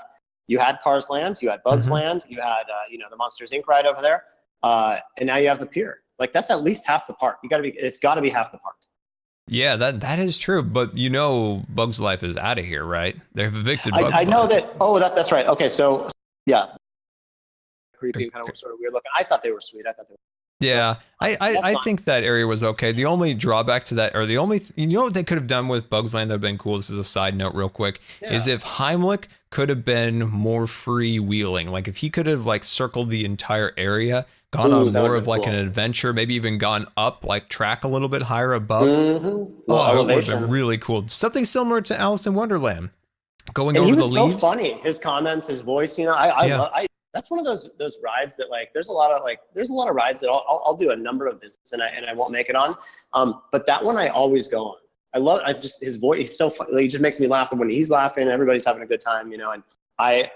You had Cars Land, you had Bugs Land, you had the Monsters Inc. ride over there, and now you have the pier. Like that's at least half the park. It's got to be half the park. Yeah, that is true. But Bugs Life is out of here, right? They've evicted Bugs Life. I know that. Oh, that's right. Okay, so yeah, creepy and kind of sort of weird looking. I thought they were sweet. Yeah, I think that area was okay. The only drawback to that, or the only, what they could have done with Bugs Land that would have been cool, this is a side note real quick, is if Heimlich could have been more freewheeling. Like if he could have like circled the entire area, gone on more of like an adventure, maybe even gone up like track a little bit higher above. Well, Oh, it would have been really cool. Something similar to Alice in Wonderland. Going over the leaves. He was so funny. His comments, his voice, that's one of those rides that like there's a lot of rides that I'll do a number of visits and I won't make it on. But that one I always go on. His voice. He's so funny. He just makes me laugh. And when he's laughing, everybody's having a good time, and I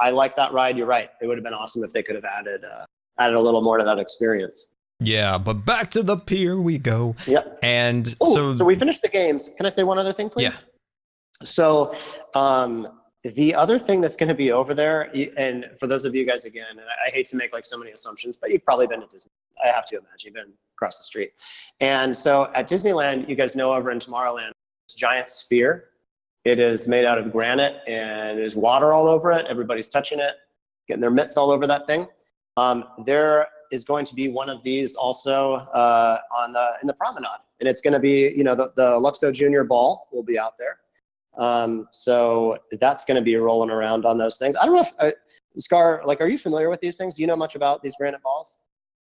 like that ride. You're right. It would have been awesome if they could have added a little more to that experience. Yeah, but back to the pier we go. Yep. And so we finished the games. Can I say one other thing, please? Yeah. So the other thing that's going to be over there, and for those of you guys, again, and I hate to make like so many assumptions, but you've probably been to Disney. I have to imagine you've been across the street. And so at Disneyland, you guys know over in Tomorrowland, this giant sphere. It is made out of granite and there's water all over it. Everybody's touching it, getting their mitts all over that thing. There is going to be one of these also in the promenade. And it's going to be, the Luxo Junior Ball will be out there. So that's going to be rolling around on those things. I don't know if Scar, like, are you familiar with these things? Do you know much about these granite balls?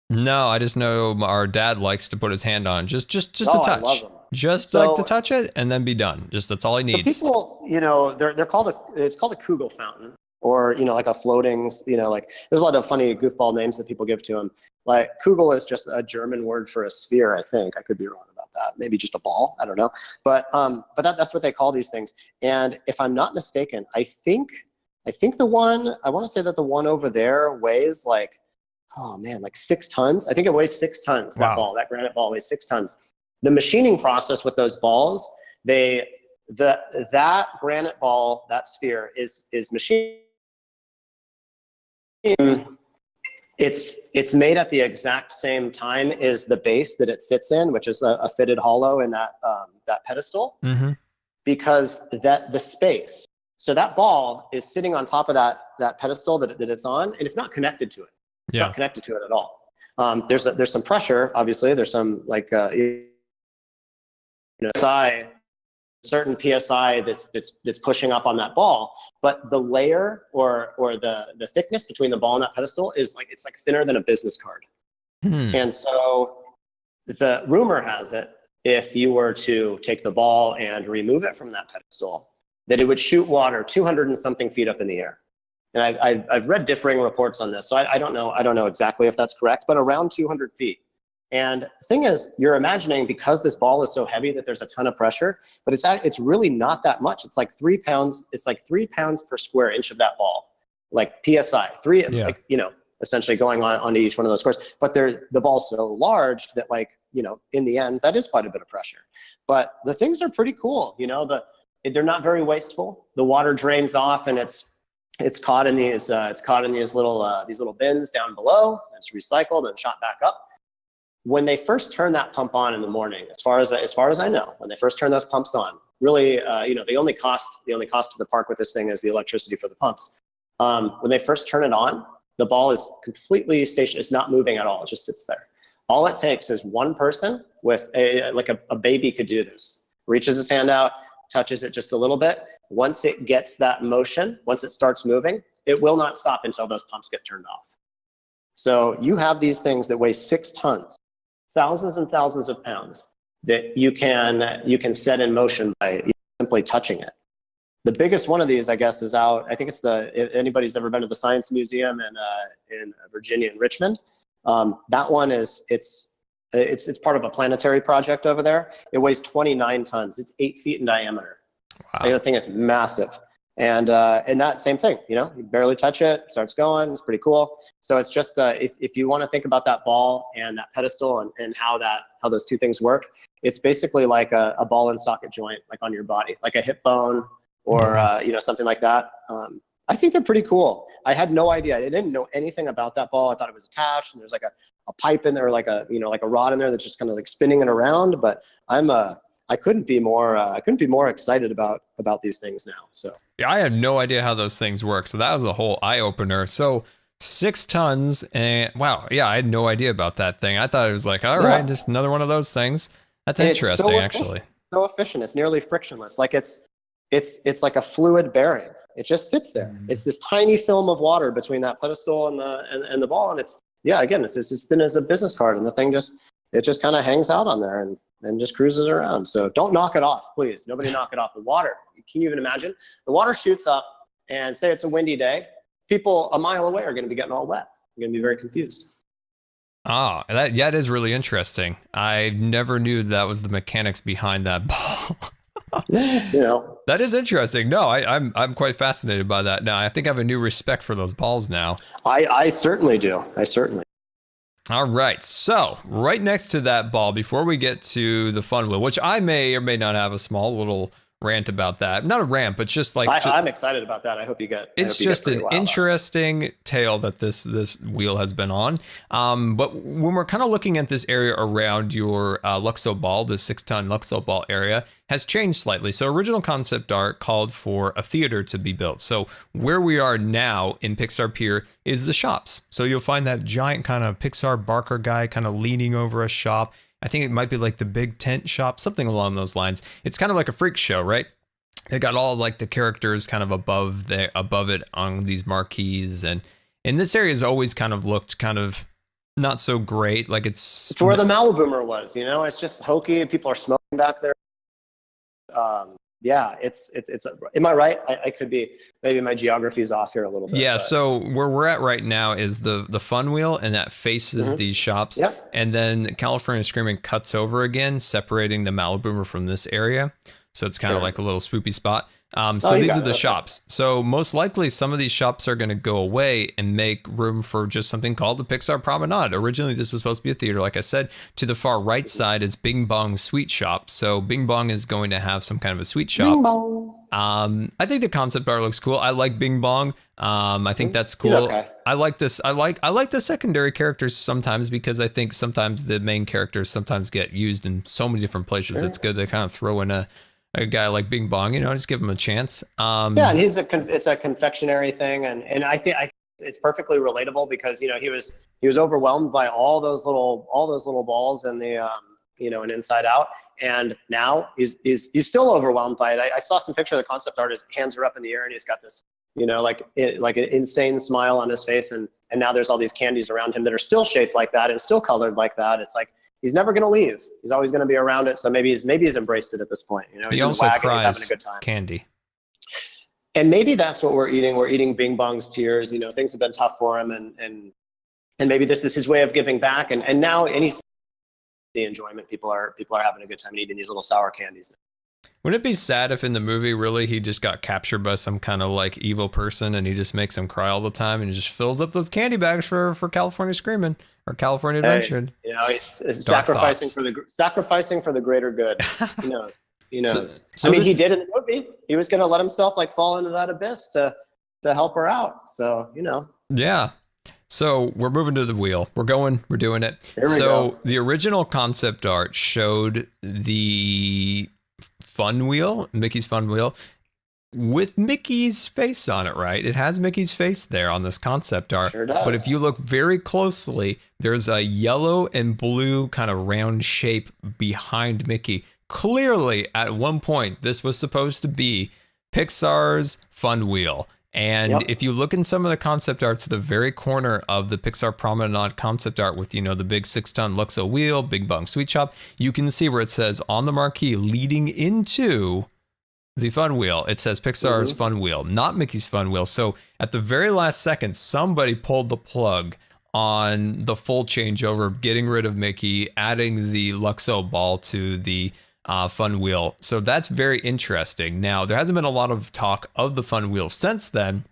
No, I just know our dad likes to put his hand on just a touch. I love them. Just like to touch it and then be done. That's all he needs. So people, they're called it's called a Kugel fountain, or like a floating, like there's a lot of funny goofball names that people give to them. Like Kugel is just a German word for a sphere, I think. I could be wrong about that. Maybe just a ball. I don't know. But that's what they call these things. And if I'm not mistaken, I think the one, I want to say that the one over there weighs like 6 tons. I think it weighs 6 tons. Wow. That ball, that granite ball weighs 6 tons. The machining process with those balls, that granite ball, that sphere is machined. It's made at the exact same time as the base that it sits in, which is a fitted hollow in that pedestal, because the space. So that ball is sitting on top of that pedestal that it's on, and it's not connected to it. It's not connected to it at all. There's some pressure, obviously. There's some PSI, certain PSI that's pushing up on that ball, but the layer or the thickness between the ball and that pedestal is it's thinner than a business card. And so the rumor has it, if you were to take the ball and remove it from that pedestal, that it would shoot water 200 and something feet up in the air. And I've read differing reports on this, so I don't know exactly if that's correct, but around 200 feet. And the thing is, you're imagining, because this ball is so heavy, that there's a ton of pressure, but it's really not that much. It's like 3 pounds. It's like 3 pounds per square inch of that ball, like PSI, essentially going onto each one of those squares. But the ball's so large that in the end, that is quite a bit of pressure. But the things are pretty cool. They're not very wasteful. The water drains off, and it's caught in these little bins down below. It's recycled and shot back up. When they first turn that pump on in the morning, as far as I know, when they first turn those pumps on, really, the only cost to the park with this thing is the electricity for the pumps. When they first turn it on, the ball is completely stationary. It's not moving at all. It just sits there. All it takes is one person with a baby could do this. Reaches his hand out, touches it just a little bit. Once it gets that motion, once it starts moving, it will not stop until those pumps get turned off. So you have these things that weigh 6 tons. Thousands and thousands of pounds that you can set in motion by simply touching it. The biggest one of these, I guess, is out. I think it's if anybody's ever been to the Science Museum in Virginia, in Richmond. That one it's part of a planetary project over there. It weighs 29 tons. It's 8 feet in diameter. Wow. The thing is massive. And that same thing, you barely touch it, starts going. It's pretty cool. So it's just if you want to think about that ball and that pedestal and how those two things work, it's basically like a ball and socket joint, like on your body, like a hip bone or something like that. I think they're pretty cool. I had no idea. I didn't know anything about that ball. I thought it was attached, and there's like a pipe in there, like a rod in there that's just kind of like spinning it around. But I couldn't be more excited about these things now. So Yeah, I had no idea how those things work. So that was a whole eye opener. So 6 tons, and wow, yeah, I had no idea about that thing. I thought it was like, all right, just another one of those things. That's and interesting, it's actually. So efficient. It's nearly frictionless. Like it's like a fluid bearing. It just sits there. It's this tiny film of water between that pedestal and the ball, and it's as thin as a business card, and the thing just kind of hangs out on there and just cruises around. So don't knock it off, please. Nobody knock it off. The water. Can you even imagine? The water shoots up, and say it's a windy day. People a mile away are going to be getting all wet. You're going to be very confused. Ah, that is really interesting. I never knew that was the mechanics behind that ball. That is interesting. No, I'm quite fascinated by that now. I think I have a new respect for those balls now. I certainly do. All right, so right next to that ball, before we get to the fun wheel, which I may or may not have a small little rant about that. Not a rant, but just like I'm excited about that. I hope you get. It's just an interesting tale that this wheel has been on. But when we're kind of looking at this area around your Luxo ball, the 6-ton Luxo ball area has changed slightly. So original concept art called for a theater to be built. So where we are now in Pixar Pier is the shops. So you'll find that giant kind of Pixar Barker guy kind of leaning over a shop. I think it might be like the big tent shop, something along those lines. It's kind of like a freak show, right? They got all like the characters kind of above it on these marquees, and this area has always kind of looked kind of not so great. Like it's where the Maliboomer was, it's just hokey. People are smoking back there. Yeah, it's. Am I right? I could be. Maybe my geography is off here a little bit. Yeah. But. So where we're at right now is the fun wheel, and that faces these shops. Yep. And then California Screaming cuts over again, separating the Maliboomer from this area. So it's kind of like a little swoopy spot. So these are the shops. So most likely some of these shops are going to go away and make room for just something called the Pixar Promenade. Originally, this was supposed to be a theater, like I said. To the far right side is Bing Bong Sweet Shop. So Bing Bong is going to have some kind of a sweet shop. Bing Bong. I think the concept art looks cool. I like Bing Bong. I think that's cool. Okay. I like this. I like the secondary characters sometimes, because I think sometimes the main characters sometimes get used in so many different places. It's good to kind of throw in a guy like Bing Bong, just give him a chance. And it's a confectionery thing, and I think it's perfectly relatable because he was overwhelmed by all those little balls and the and Inside Out, and now he's still overwhelmed by it. I saw some picture of the concept art. His hands are up in the air, and he's got this like an insane smile on his face, and now there's all these candies around him that are still shaped like that and still colored like that. It's like he's never going to leave. He's always going to be around it. So maybe he's embraced it at this point. He's he also wagon, cries he's having a good time. Candy. And maybe that's what we're eating. We're eating Bing Bong's tears. Things have been tough for him, and maybe this is his way of giving back. And now he's the enjoyment. People are having a good time eating these little sour candies. Wouldn't it be sad if in the movie really he just got captured by some kind of like evil person and he just makes him cry all the time and he just fills up those candy bags for California Screaming or California Adventure? He's sacrificing for the greater good. He knows. So he did in the movie. He was going to let himself fall into that abyss to help her out. So Yeah. So we're moving to the wheel. We're doing it. So the original concept art showed the fun wheel, Mickey's fun wheel, with Mickey's face on it, right? It has Mickey's face there on this concept art. Sure does. But if you look very closely, there's a yellow and blue kind of round shape behind Mickey. Clearly, at one point, this was supposed to be Pixar's fun wheel. And if you look in some of the concept art to the very corner of the Pixar Promenade concept art with, the big 6-ton Luxo wheel, Bing Bong Sweet Shop, you can see where it says on the marquee leading into the fun wheel, it says Pixar's fun wheel, not Mickey's fun wheel. So at the very last second, somebody pulled the plug on the full changeover, getting rid of Mickey, adding the Luxo ball to the fun wheel. So that's very interesting. Now, there hasn't been a lot of talk of the fun wheel since then,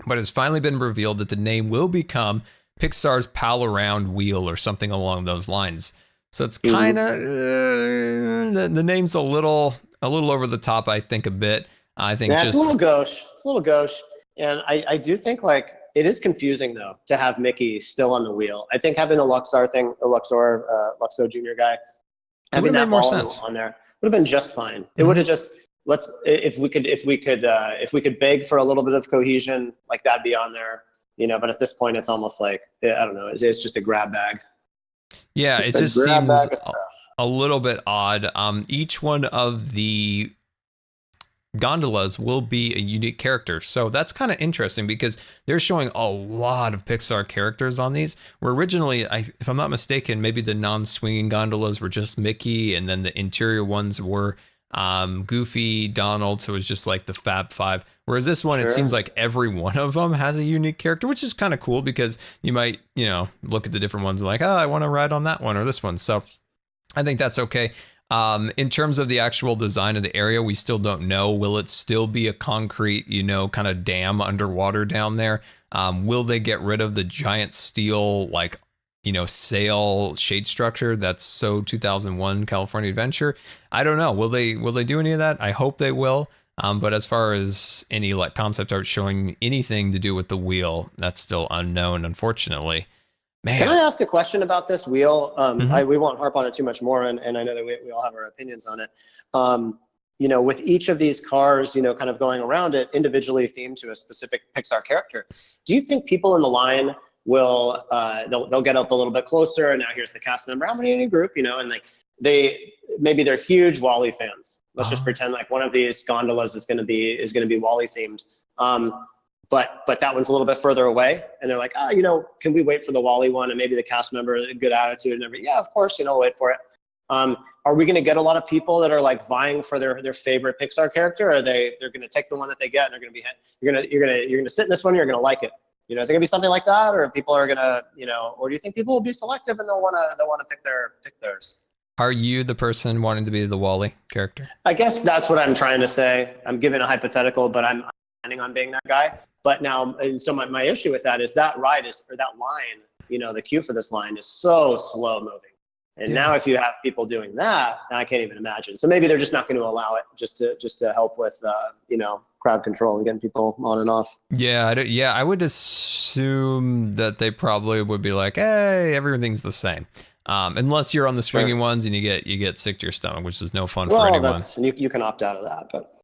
but it's finally been revealed that the name will become Pixar's Pal Around Wheel or something along those lines. So it's kind of the name's a little over the top, I think, a bit. I think it's a little gauche. And I do think like it is confusing though to have Mickey still on the wheel. I think having the Luxor Junior guy, having that ball on there would have been just fine. It would have just if we could beg for a little bit of cohesion, like that'd be on there, you know. But at this point, it's almost like I don't know. It's just a grab bag. Yeah, it just seems a little bit odd. Each one of the gondolas will be a unique character, so that's kind of interesting because they're showing a lot of Pixar characters on these. Where originally, if I'm not mistaken, maybe the non-swinging gondolas were just Mickey, and then the interior ones were Goofy, Donald, so it was just like the Fab Five. Whereas this one, it seems like every one of them has a unique character, which is kind of cool because you might, you know, look at the different ones and like, oh, I want to ride on that one or this one. So I think that's okay. In terms of the actual design of the area, we still don't know. Will it still be a concrete, you know, kind of dam underwater down there? Will they get rid of the giant steel, like, you know, sail shade structure that's so 2001 California Adventure? I don't know. Will they do any of that? I hope they will. But as far as any like concept art showing anything to do with the wheel, that's still unknown, unfortunately. Man. Can I ask a question about this wheel? We won't harp on it too much more, and I know that we all have our opinions on it. You know, with each of these cars, you know, kind of going around it, individually themed to a specific Pixar character, do you think people in the line will, they'll get up a little bit closer, and now here's the cast member, how many in your group, you know, and like maybe they're huge WALL-E fans. Let's just pretend like one of these gondolas is going to be WALL-E themed. But that one's a little bit further away, and they're like, you know, can we wait for the WALL-E one? And maybe the cast member, a good attitude and everything. Yeah, of course, you know, wait for it. Are we going to get a lot of people that are like vying for their favorite Pixar character? Or they're going to take the one that they get, and they're going to be you're going to sit in this one, you're going to like it. You know, is it going to be something like that, or people are going to, you know, or do you think people will be selective and they'll want to pick theirs? Are you the person wanting to be the WALL-E character? I guess that's what I'm trying to say. I'm giving a hypothetical, but I'm planning on being that guy. But now, and so my issue with that is that line, you know, the queue for this line is so slow moving. And now if you have people doing that, I can't even imagine. So maybe they're just not going to allow it just to help with, you know, crowd control and getting people on and off. Yeah, I would assume that they probably would be like, hey, everything's the same. Unless you're on the swinging ones and you get sick to your stomach, which is no fun for anyone. You can opt out of that, but.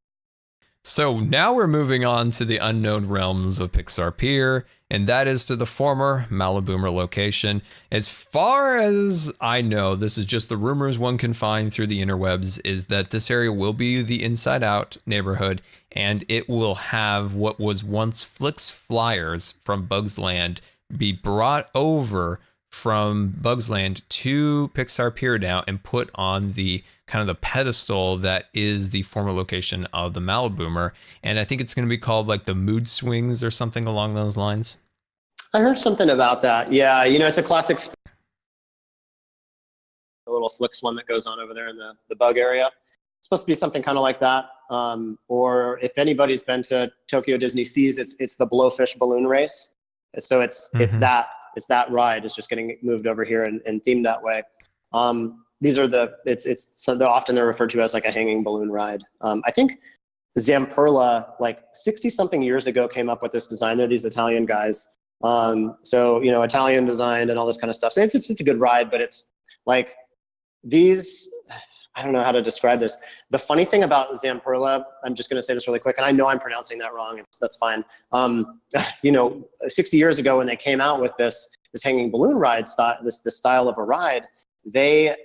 So now we're moving on to the unknown realms of Pixar Pier, and that is to the former Maliboomer location. As far as I know, this is just the rumors one can find through the interwebs, is that this area will be the Inside Out neighborhood, and it will have what was once Flix Flyers from Bugs Land be brought over from Bugs Land to Pixar Pier now and put on the kind of the pedestal that is the former location of the Maliboomer. And I think it's going to be called like the Mood Swings or something along those lines. I heard something about that. Yeah, you know, it's a classic, a little Flix one that goes on over there in the bug area. It's supposed to be something kind of like that. Or if anybody's been to Tokyo Disney Seas, it's the Blowfish Balloon Race. So it's that ride is just getting moved over here and themed that way. These are they're often referred to as like a hanging balloon ride. I think Zamperla, like 60 something years ago, came up with this design. They're these Italian guys. So, you know, Italian designed and all this kind of stuff. So it's a good ride, but it's like these, I don't know how to describe this. The funny thing about Zamperla, I'm just going to say this really quick, and I know I'm pronouncing that wrong. That's fine. You know, 60 years ago when they came out with this hanging balloon ride, this style of a ride, they,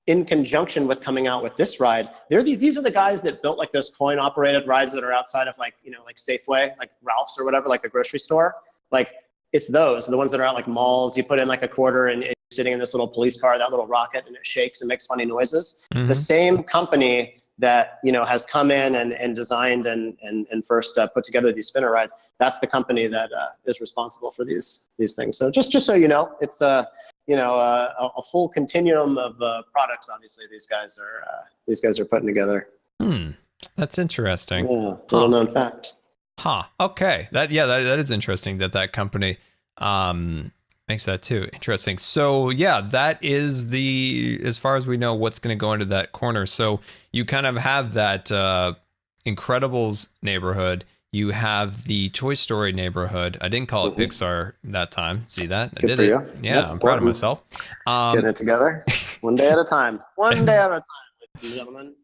in conjunction with coming out with this ride, these are the guys that built like those coin-operated rides that are outside of like, you know, like Safeway, like Ralph's or whatever, like the grocery store. Like it's the ones that are at like malls. You put in like a quarter and sitting in this little police car, that little rocket, and it shakes and makes funny noises. The same company that, you know, has come in and designed and first put together these spinner rides, that's the company that is responsible for these things. So just so you know, it's you know, a full continuum of products. Obviously, these guys are putting together. That's interesting. Yeah, little known fact. Okay. That is interesting that company makes that too. Interesting. So yeah, that is as far as we know, what's going to go into that corner. So you kind of have that Incredibles neighborhood. You have the Toy Story neighborhood. I didn't call it Pixar that time. See that? I Good did for it. you. Yeah, Yep. I'm proud of myself. Getting it together. One day at a time. One day at a time, ladies and gentlemen.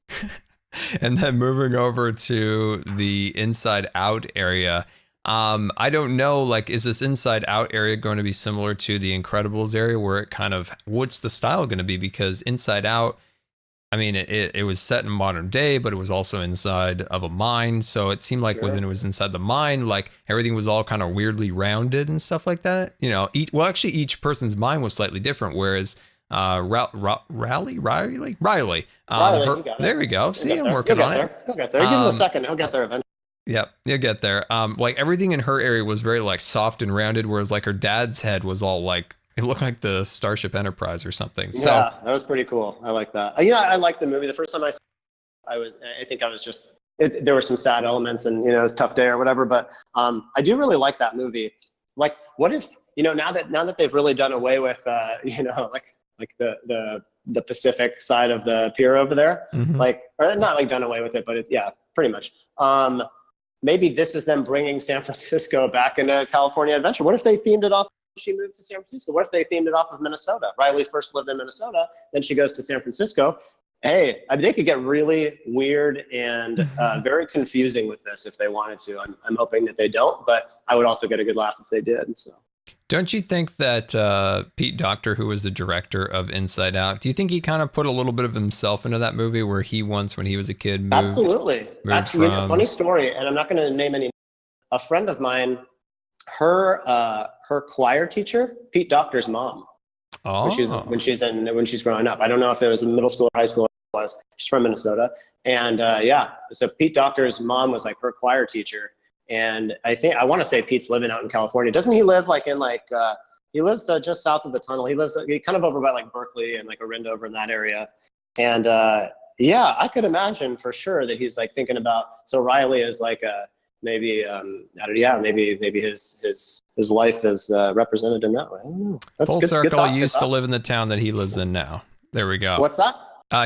And then moving over to the Inside Out area. I don't know, like, is this Inside Out area going to be similar to the Incredibles area where it kind of, what's the style going to be? Because Inside Out, I mean, it was set in modern day, but it was also inside of a mine. So it seemed like when it was inside the mine, like everything was all kind of weirdly rounded and stuff like that. You know, each person's mind was slightly different. Whereas Riley, there we go. See, I'm working on it. He'll get there. Give him a second. He'll get there eventually. Yep, you'll get there. Like everything in her area was very like soft and rounded, whereas like her dad's head was all like, it looked like the Starship Enterprise or something. So yeah, that was pretty cool. I like that. Yeah, I liked the movie. The first time I saw it, I think I was just, there were some sad elements and, it was a tough day or whatever, but I do really like that movie. Like, what if, now that they've really done away with, like the Pacific side of the pier over there, or not like done away with it, but yeah, pretty much. Maybe this is them bringing San Francisco back into California Adventure. What if they themed it off? She moved to San Francisco. What if they themed it off of Minnesota? Riley first lived in Minnesota, then she goes to San Francisco. Hey, I mean, they could get really weird and very confusing with this if they wanted to. I'm hoping that they don't, but I would also get a good laugh if they did. So, don't you think that Pete Docter, who was the director of Inside Out, do you think he kind of put a little bit of himself into that movie where he once, when he was a kid, moved? Absolutely. Actually, a funny story, and I'm not going to name any. A friend of mine, her choir teacher, Pete Docter's mom. Oh. When she's growing up. I don't know if it was in middle school or high school. It was. She's from Minnesota, and so Pete Docter's mom was like her choir teacher. And I want to say Pete's living out in California. Doesn't he live he lives just south of the tunnel. He lives kind of over by like Berkeley and like Orinda over in that area. And I could imagine for sure that he's like thinking about. So Riley is like maybe his life is represented in that way. I don't know. That's Full good, circle. good He used to live in the town that he lives in now. There we go. What's that?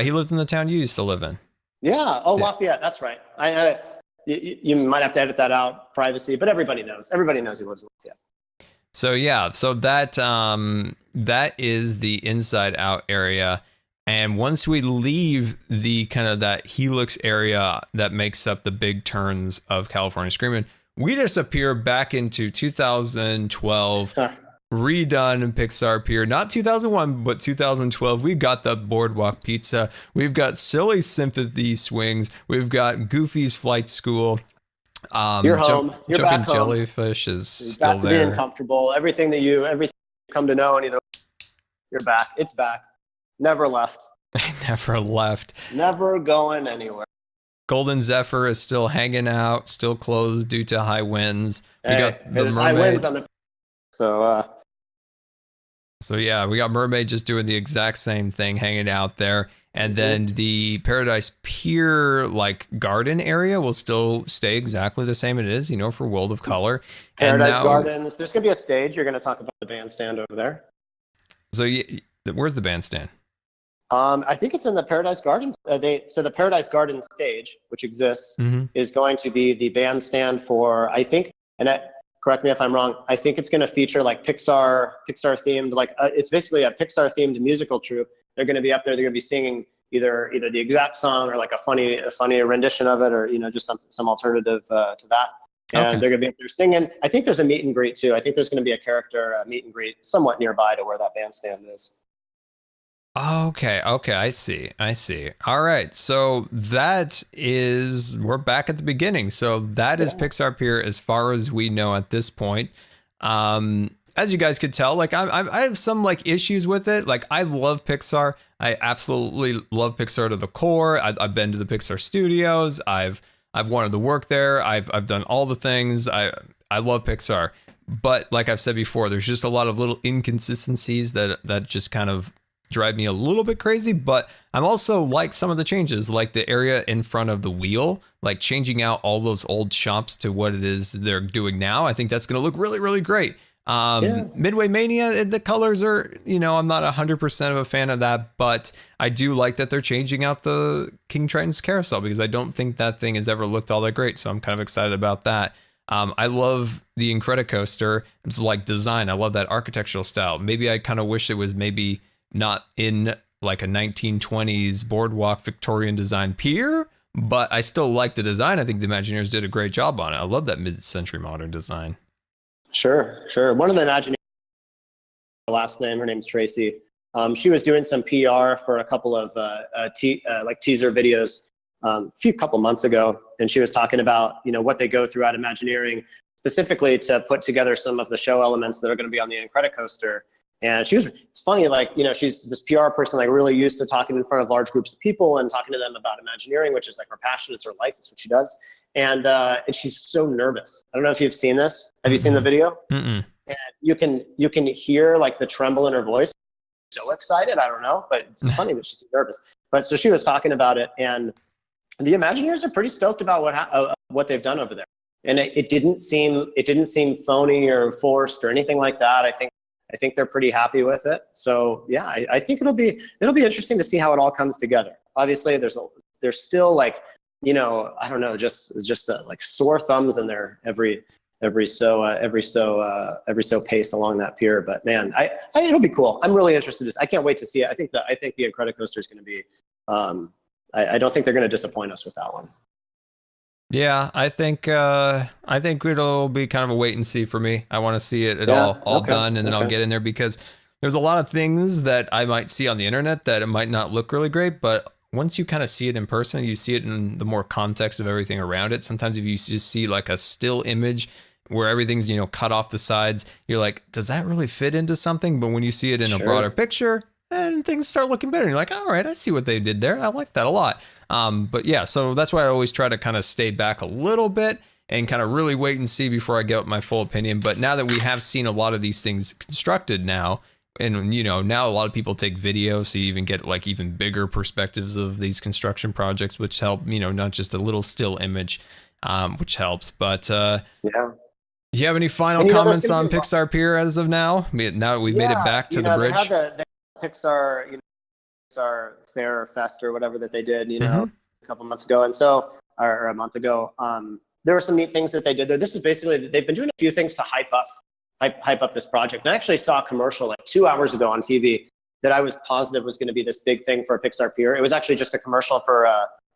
He lives in the town you used to live in. Yeah. Oh, yeah. Lafayette. That's right. You might have to edit that out, privacy, but everybody knows. Everybody knows he lives in Lafayette. So yeah, so that is the Inside Out area. And once we leave the kind of that helix area that makes up the big turns of California Screaming, we disappear back into 2012, redone in Pixar Pier. Not 2001, but 2012. We've got the Boardwalk Pizza. We've got Silly Sympathy Swings. We've got Goofy's Flight School. You're home. You're Jumping back home. Jellyfish is You're still back to there. being comfortable. Everything you come to know, and either you're back. It's back. Never left. Never left. Never going anywhere. Golden Zephyr is still hanging out, still closed due to high winds. We got the high winds on the. So yeah, we got Mermaid just doing the exact same thing, hanging out there. And then the Paradise Pier like garden area will still stay exactly the same it is, for World of Color. Paradise Gardens. There's going to be a stage. You're going to talk about the bandstand over there. So where's the bandstand? I think it's in the Paradise Gardens. So the Paradise Gardens stage, which exists, is going to be the bandstand for, I think, correct me if I'm wrong, I think it's going to feature like Pixar themed, like it's basically a Pixar themed musical troupe. They're going to be up there. They're going to be singing either the exact song or like a funny rendition of it, or just some alternative to that. And they're going to be up there singing. I think there's a meet and greet too. I think there's going to be a character meet and greet somewhat nearby to where that bandstand is. Okay, I see. All right, so we're back at the beginning. So that is Pixar Pier as far as we know at this point. As you guys could tell, like I have some like issues with it. Like I love Pixar. I absolutely love Pixar to the core. I've been to the Pixar studios. I've wanted to work there. I've done all the things. I love Pixar. But like I've said before, there's just a lot of little inconsistencies that just kind of drive me a little bit crazy. But I'm also like some of the changes, like the area in front of the wheel, like changing out all those old shops to what it is they're doing now. I think that's going to look really, really great. Yeah. Midway Mania, the colors are, I'm not 100% of a fan of that, but I do like that they're changing out the King Triton's carousel because I don't think that thing has ever looked all that great. So I'm kind of excited about that. I love the Incredicoaster. It's like design. I love that architectural style. Maybe I kind of wish it was maybe not in like a 1920s boardwalk Victorian design pier, but I still like the design. I think the Imagineers did a great job on it. I love that mid-century modern design. Sure. One of the Imagineers, last name, her name's Tracy. She was doing some PR for a couple of teaser videos couple months ago, and she was talking about what they go through at Imagineering, specifically to put together some of the show elements that are going to be on the Incredicoaster. And it's funny, she's this PR person, really used to talking in front of large groups of people and talking to them about Imagineering, which is like her passion, it's her life, it's what she does. And she's so nervous. I don't know if you've seen this. Have you seen the video? Mm-mm. And you can hear the tremble in her voice. So excited, I don't know, but it's funny that she's nervous. But so she was talking about it, and the Imagineers are pretty stoked about what they've done over there. And it didn't seem phony or forced or anything like that. I think they're pretty happy with it. So yeah, I think it'll be interesting to see how it all comes together. Obviously, there's still I don't know, just sore thumbs in there every so pace along that pier. But man, it'll be cool. I'm really interested. I can't wait to see it. I think the Incredicoaster is going to be. I don't think they're going to disappoint us with that one. Yeah, I think it'll be kind of a wait and see for me. I want to see it all done, and then I'll get in there, because there's a lot of things that I might see on the internet that it might not look really great, but once you kind of see it in person, you see it in the more context of everything around it. Sometimes if you just see like a still image where everything's, cut off the sides, you're like, does that really fit into something? But when you see it in a broader picture, then things start looking better. And you're like, all right, I see what they did there. I like that a lot. But yeah, so that's why I always try to kind of stay back a little bit and kind of really wait and see before I get my full opinion. But now that we have seen a lot of these things constructed now, and now a lot of people take video, so you even get even bigger perspectives of these construction projects, which help, not just a little still image, which helps. But yeah. Do you have any final comments on Pixar Pier as of now? Now that we've made it back to the bridge. They had the Pixar, Pixar Fair Fest or whatever that they did, a couple months ago, or a month ago. There were some neat things that they did there. This is basically, they've been doing a few things to hype up this project. And I actually saw a commercial 2 hours ago on TV that I was positive was going to be this big thing for Pixar Pier. It was actually just a commercial for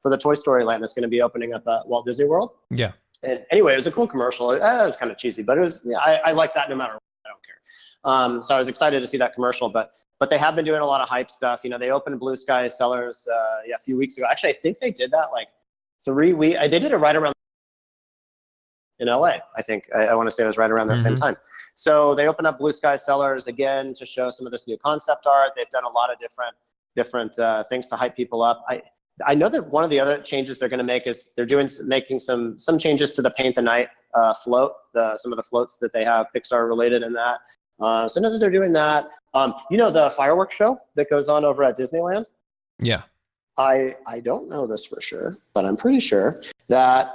the Toy Story land that's going to be opening up at Walt Disney World. Yeah. And anyway, it was a cool commercial. It was kind of cheesy, but it was, I like that no matter what. I don't care. So I was excited to see that commercial, but they have been doing a lot of hype stuff. They opened Blue Sky Cellars a few weeks ago. Actually, I think they did that 3 weeks. They did it right around in LA. I think I want to say it was right around that same time. So they opened up Blue Sky Cellars again to show some of this new concept art. They've done a lot of different things to hype people up. I know that one of the other changes they're going to make is they're making some changes to the Paint the Night float, some of the floats that they have Pixar related in that. So I know that they're doing that. The fireworks show that goes on over at Disneyland? Yeah. I don't know this for sure, but I'm pretty sure that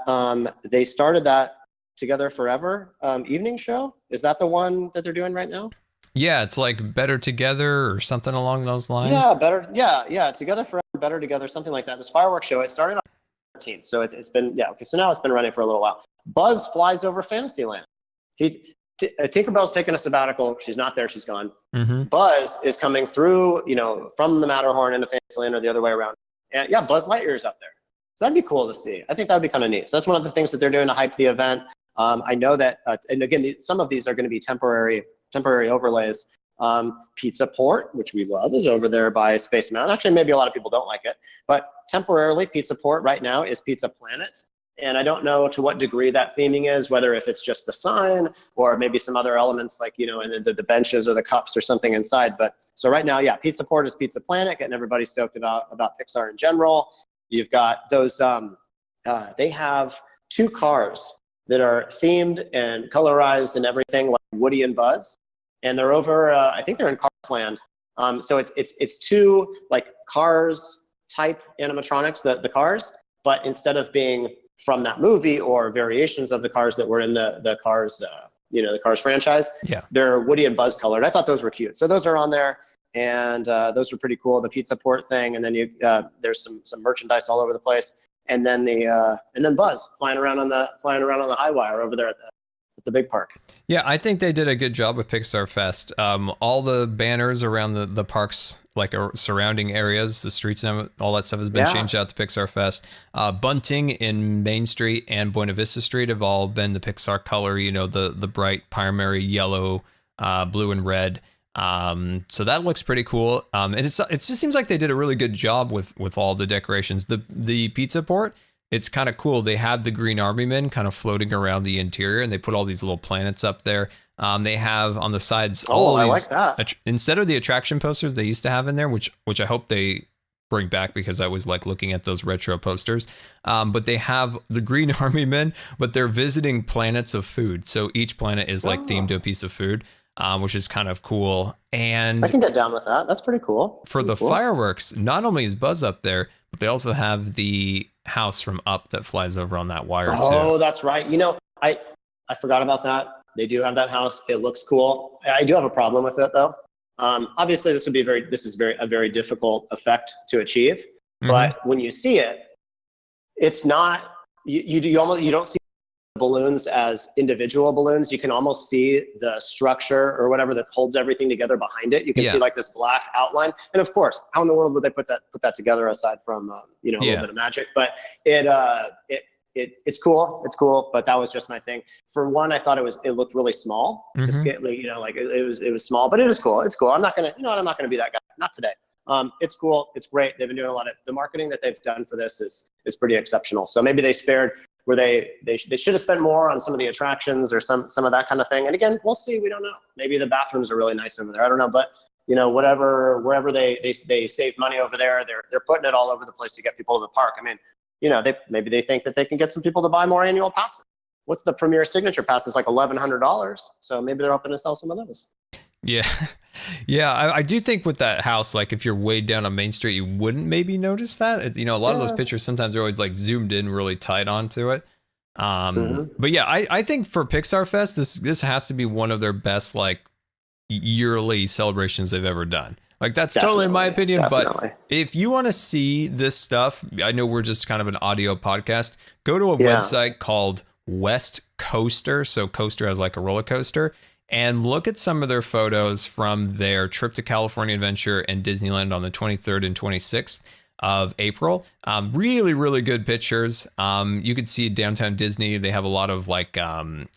they started that Together Forever evening show. Is that the one that they're doing right now? Yeah, it's like Better Together or something along those lines. Yeah, better. Yeah. Together Forever, Better Together, something like that. This fireworks show, it started on the 13th. So it's been, okay. So now it's been running for a little while. Buzz flies over Fantasyland. Tinkerbell's taking a sabbatical. She's not there. She's gone. Buzz is coming through, from the Matterhorn into Fantasyland or the other way around. And yeah, Buzz Lightyear's up there. So that'd be cool to see. I think that'd be kind of neat. So that's one of the things that they're doing to hype the event. I know that, and again, some of these are going to be temporary overlays. Pizza Port, which we love, is over there by Space Mountain. Actually, maybe a lot of people don't like it, but temporarily Pizza Port right now is Pizza Planet. And I don't know to what degree that theming is, whether if it's just the sign or maybe some other elements like, and the benches or the cups or something inside. But so right now, yeah, Pizza Port is Pizza Planet, getting everybody stoked about Pixar in general. You've got those, they have 2 cars that are themed and colorized and everything like Woody and Buzz. And they're over, I think they're in Cars Land. So it's 2 Cars type animatronics, the cars, but instead of being from that movie or variations of the cars that were in the Cars the Cars franchise. Yeah. They're Woody and Buzz colored. I thought those were cute. So those are on there, and those are pretty cool. The pizza port thing, and then there's some merchandise all over the place, and then Buzz flying around on the high wire over there at the big park. Yeah, I think they did a good job with Pixar Fest. All the banners around the parks, like surrounding areas, the streets and all that stuff has been changed out to Pixar Fest. Bunting in Main Street and Buena Vista Street have all been the Pixar color, the bright primary yellow, blue and red. So that looks pretty cool. And it just seems like they did a really good job with all the decorations. The pizza port, it's kind of cool. They have the Green Army Men kind of floating around the interior, and they put all these little planets up there. They have on the sides all these, I like that. Instead of the attraction posters they used to have in there, which I hope they bring back, because I was like looking at those retro posters. But they have the Green Army Men, but they're visiting planets of food. So each planet is like themed to a piece of food, which is kind of cool. And I can get down with that. That's pretty cool. For the fireworks, not only is Buzz up there, but they also have the house from Up that flies over on that wire too. Oh, that's right. I forgot about that. They do have that house. It looks cool. I do have a problem with it though. Obviously, this is a very difficult effect to achieve. Mm-hmm. But when you see it, it's not. You don't see balloons as individual balloons. You can almost see the structure or whatever that holds everything together behind it. You can see like this black outline. And of course, how in the world would they put that together aside from a little bit of magic? But it's cool. It's cool. But that was just my thing. For one, I thought it looked really small. Mm-hmm. Just it was small, but it is cool. It's cool. I'm not gonna be that guy. Not today. It's cool. It's great. They've been doing a lot of the marketing that they've done for this is pretty exceptional. So maybe they spared where they should have spent more on some of the attractions or some of that kind of thing. And again, we'll see. We don't know. Maybe the bathrooms are really nice over there. I don't know. But wherever they save money over there, they're putting it all over the place to get people to the park. I mean, maybe they think that they can get some people to buy more annual passes. What's the Premier Signature Pass? It's like $1,100. So maybe they're hoping to sell some of those. Yeah. Yeah. I do think with that house, like if you're way down on Main Street, you wouldn't maybe notice that. A lot of those pictures sometimes are always like zoomed in really tight onto it. But yeah, I think for Pixar Fest, this has to be one of their best like yearly celebrations they've ever done. Like that's totally my opinion. Definitely. But if you want to see this stuff, I know we're just kind of an audio podcast. Go to a website called West Coaster. So coaster as like a roller coaster. And look at some of their photos from their trip to California Adventure and Disneyland on the 23rd and 26th of April. Really, really good pictures. You could see downtown Disney. They have a lot of like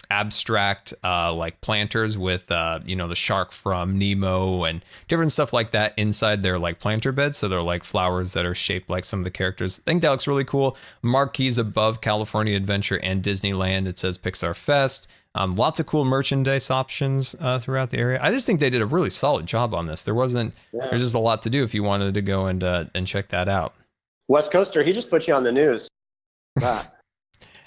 abstract like planters with, the shark from Nemo and different stuff like that inside their like planter beds. So they're like flowers that are shaped like some of the characters. I think that looks really cool. Marquees above California Adventure and Disneyland. It says Pixar Fest. Lots of cool merchandise options throughout the area. I just think they did a really solid job on this. There's just a lot to do if you wanted to go and check that out. West Coaster, he just put you on the news. I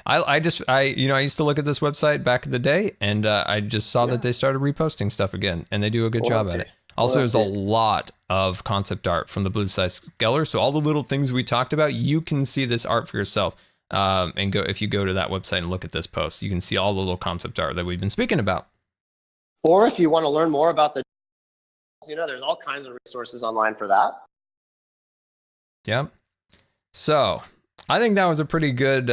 used to look at this website back in the day, and I just saw that they started reposting stuff again, and they do a good job at it. Also, there's a lot of concept art from the Blue Sky Skeller, so all the little things we talked about, you can see this art for yourself. And if you go to that website and look at this post, you can see all the little concept art that we've been speaking about. Or if you want to learn more about there's all kinds of resources online for that. Yeah. So I think that was a pretty good,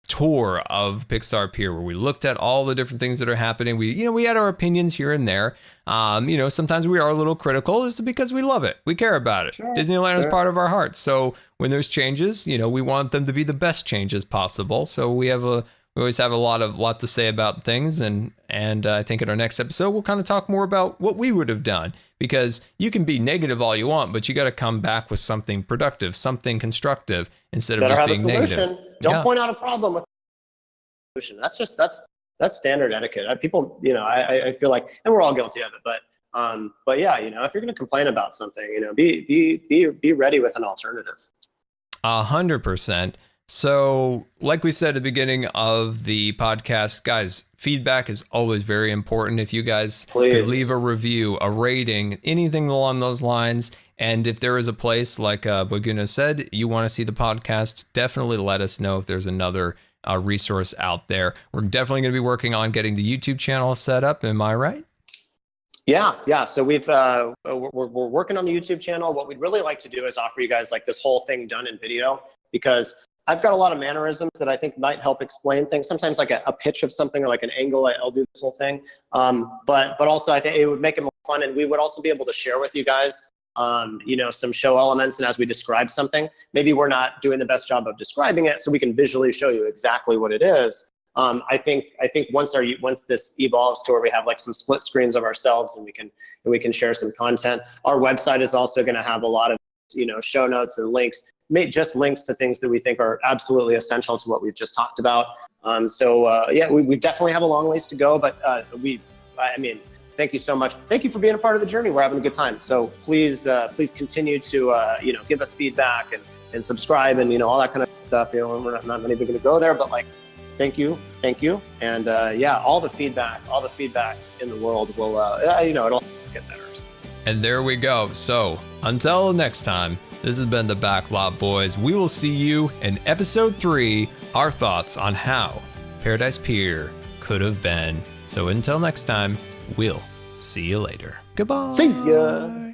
tour of Pixar Pier, where we looked at all the different things that are happening. We had our opinions here and there. Sometimes we are a little critical just because we love it. We care about it. Sure, Disneyland is part of our hearts. So when there's changes, we want them to be the best changes possible. So we always have a lot to say about things. And I think in our next episode, we'll kind of talk more about what we would have done, because you can be negative all you want, but you got to come back with something productive, something constructive instead of just being negative. Don't point out a problem with a solution. That's standard etiquette. People, I feel like, and we're all guilty of it, but yeah, if you're going to complain about something, be ready with an alternative. 100%. So like we said at the beginning of the podcast, guys, feedback is always very important. If you guys could leave a review, a rating, anything along those lines. And if there is a place, like Baguna said, you want to see the podcast, definitely let us know if there's another resource out there. We're definitely going to be working on getting the YouTube channel set up. Am I right? Yeah. So we're working on the YouTube channel. What we'd really like to do is offer you guys like this whole thing done in video, because I've got a lot of mannerisms that I think might help explain things. Sometimes like a pitch of something or like an angle, I'll do this whole thing. But also I think it would make it more fun, and we would also be able to share with you guys, some show elements. And as we describe something, maybe we're not doing the best job of describing it, so we can visually show you exactly what it is. I think once this evolves to where we have like some split screens of ourselves and we can share some content. Our website is also going to have a lot of show notes and links, just links to things that we think are absolutely essential to what we've just talked about. We definitely have a long ways to go, but thank you so much. Thank you for being a part of the journey. We're having a good time. So please continue to give us feedback and subscribe and all that kind of stuff. We're not even going to go there, but like. Thank you, and all the feedback in the world will, it'll get better. And there we go. So until next time, this has been the Backlot Boys. We will see you in episode 3. Our thoughts on how Paradise Pier could have been. So until next time, we'll see you later. Goodbye. See ya.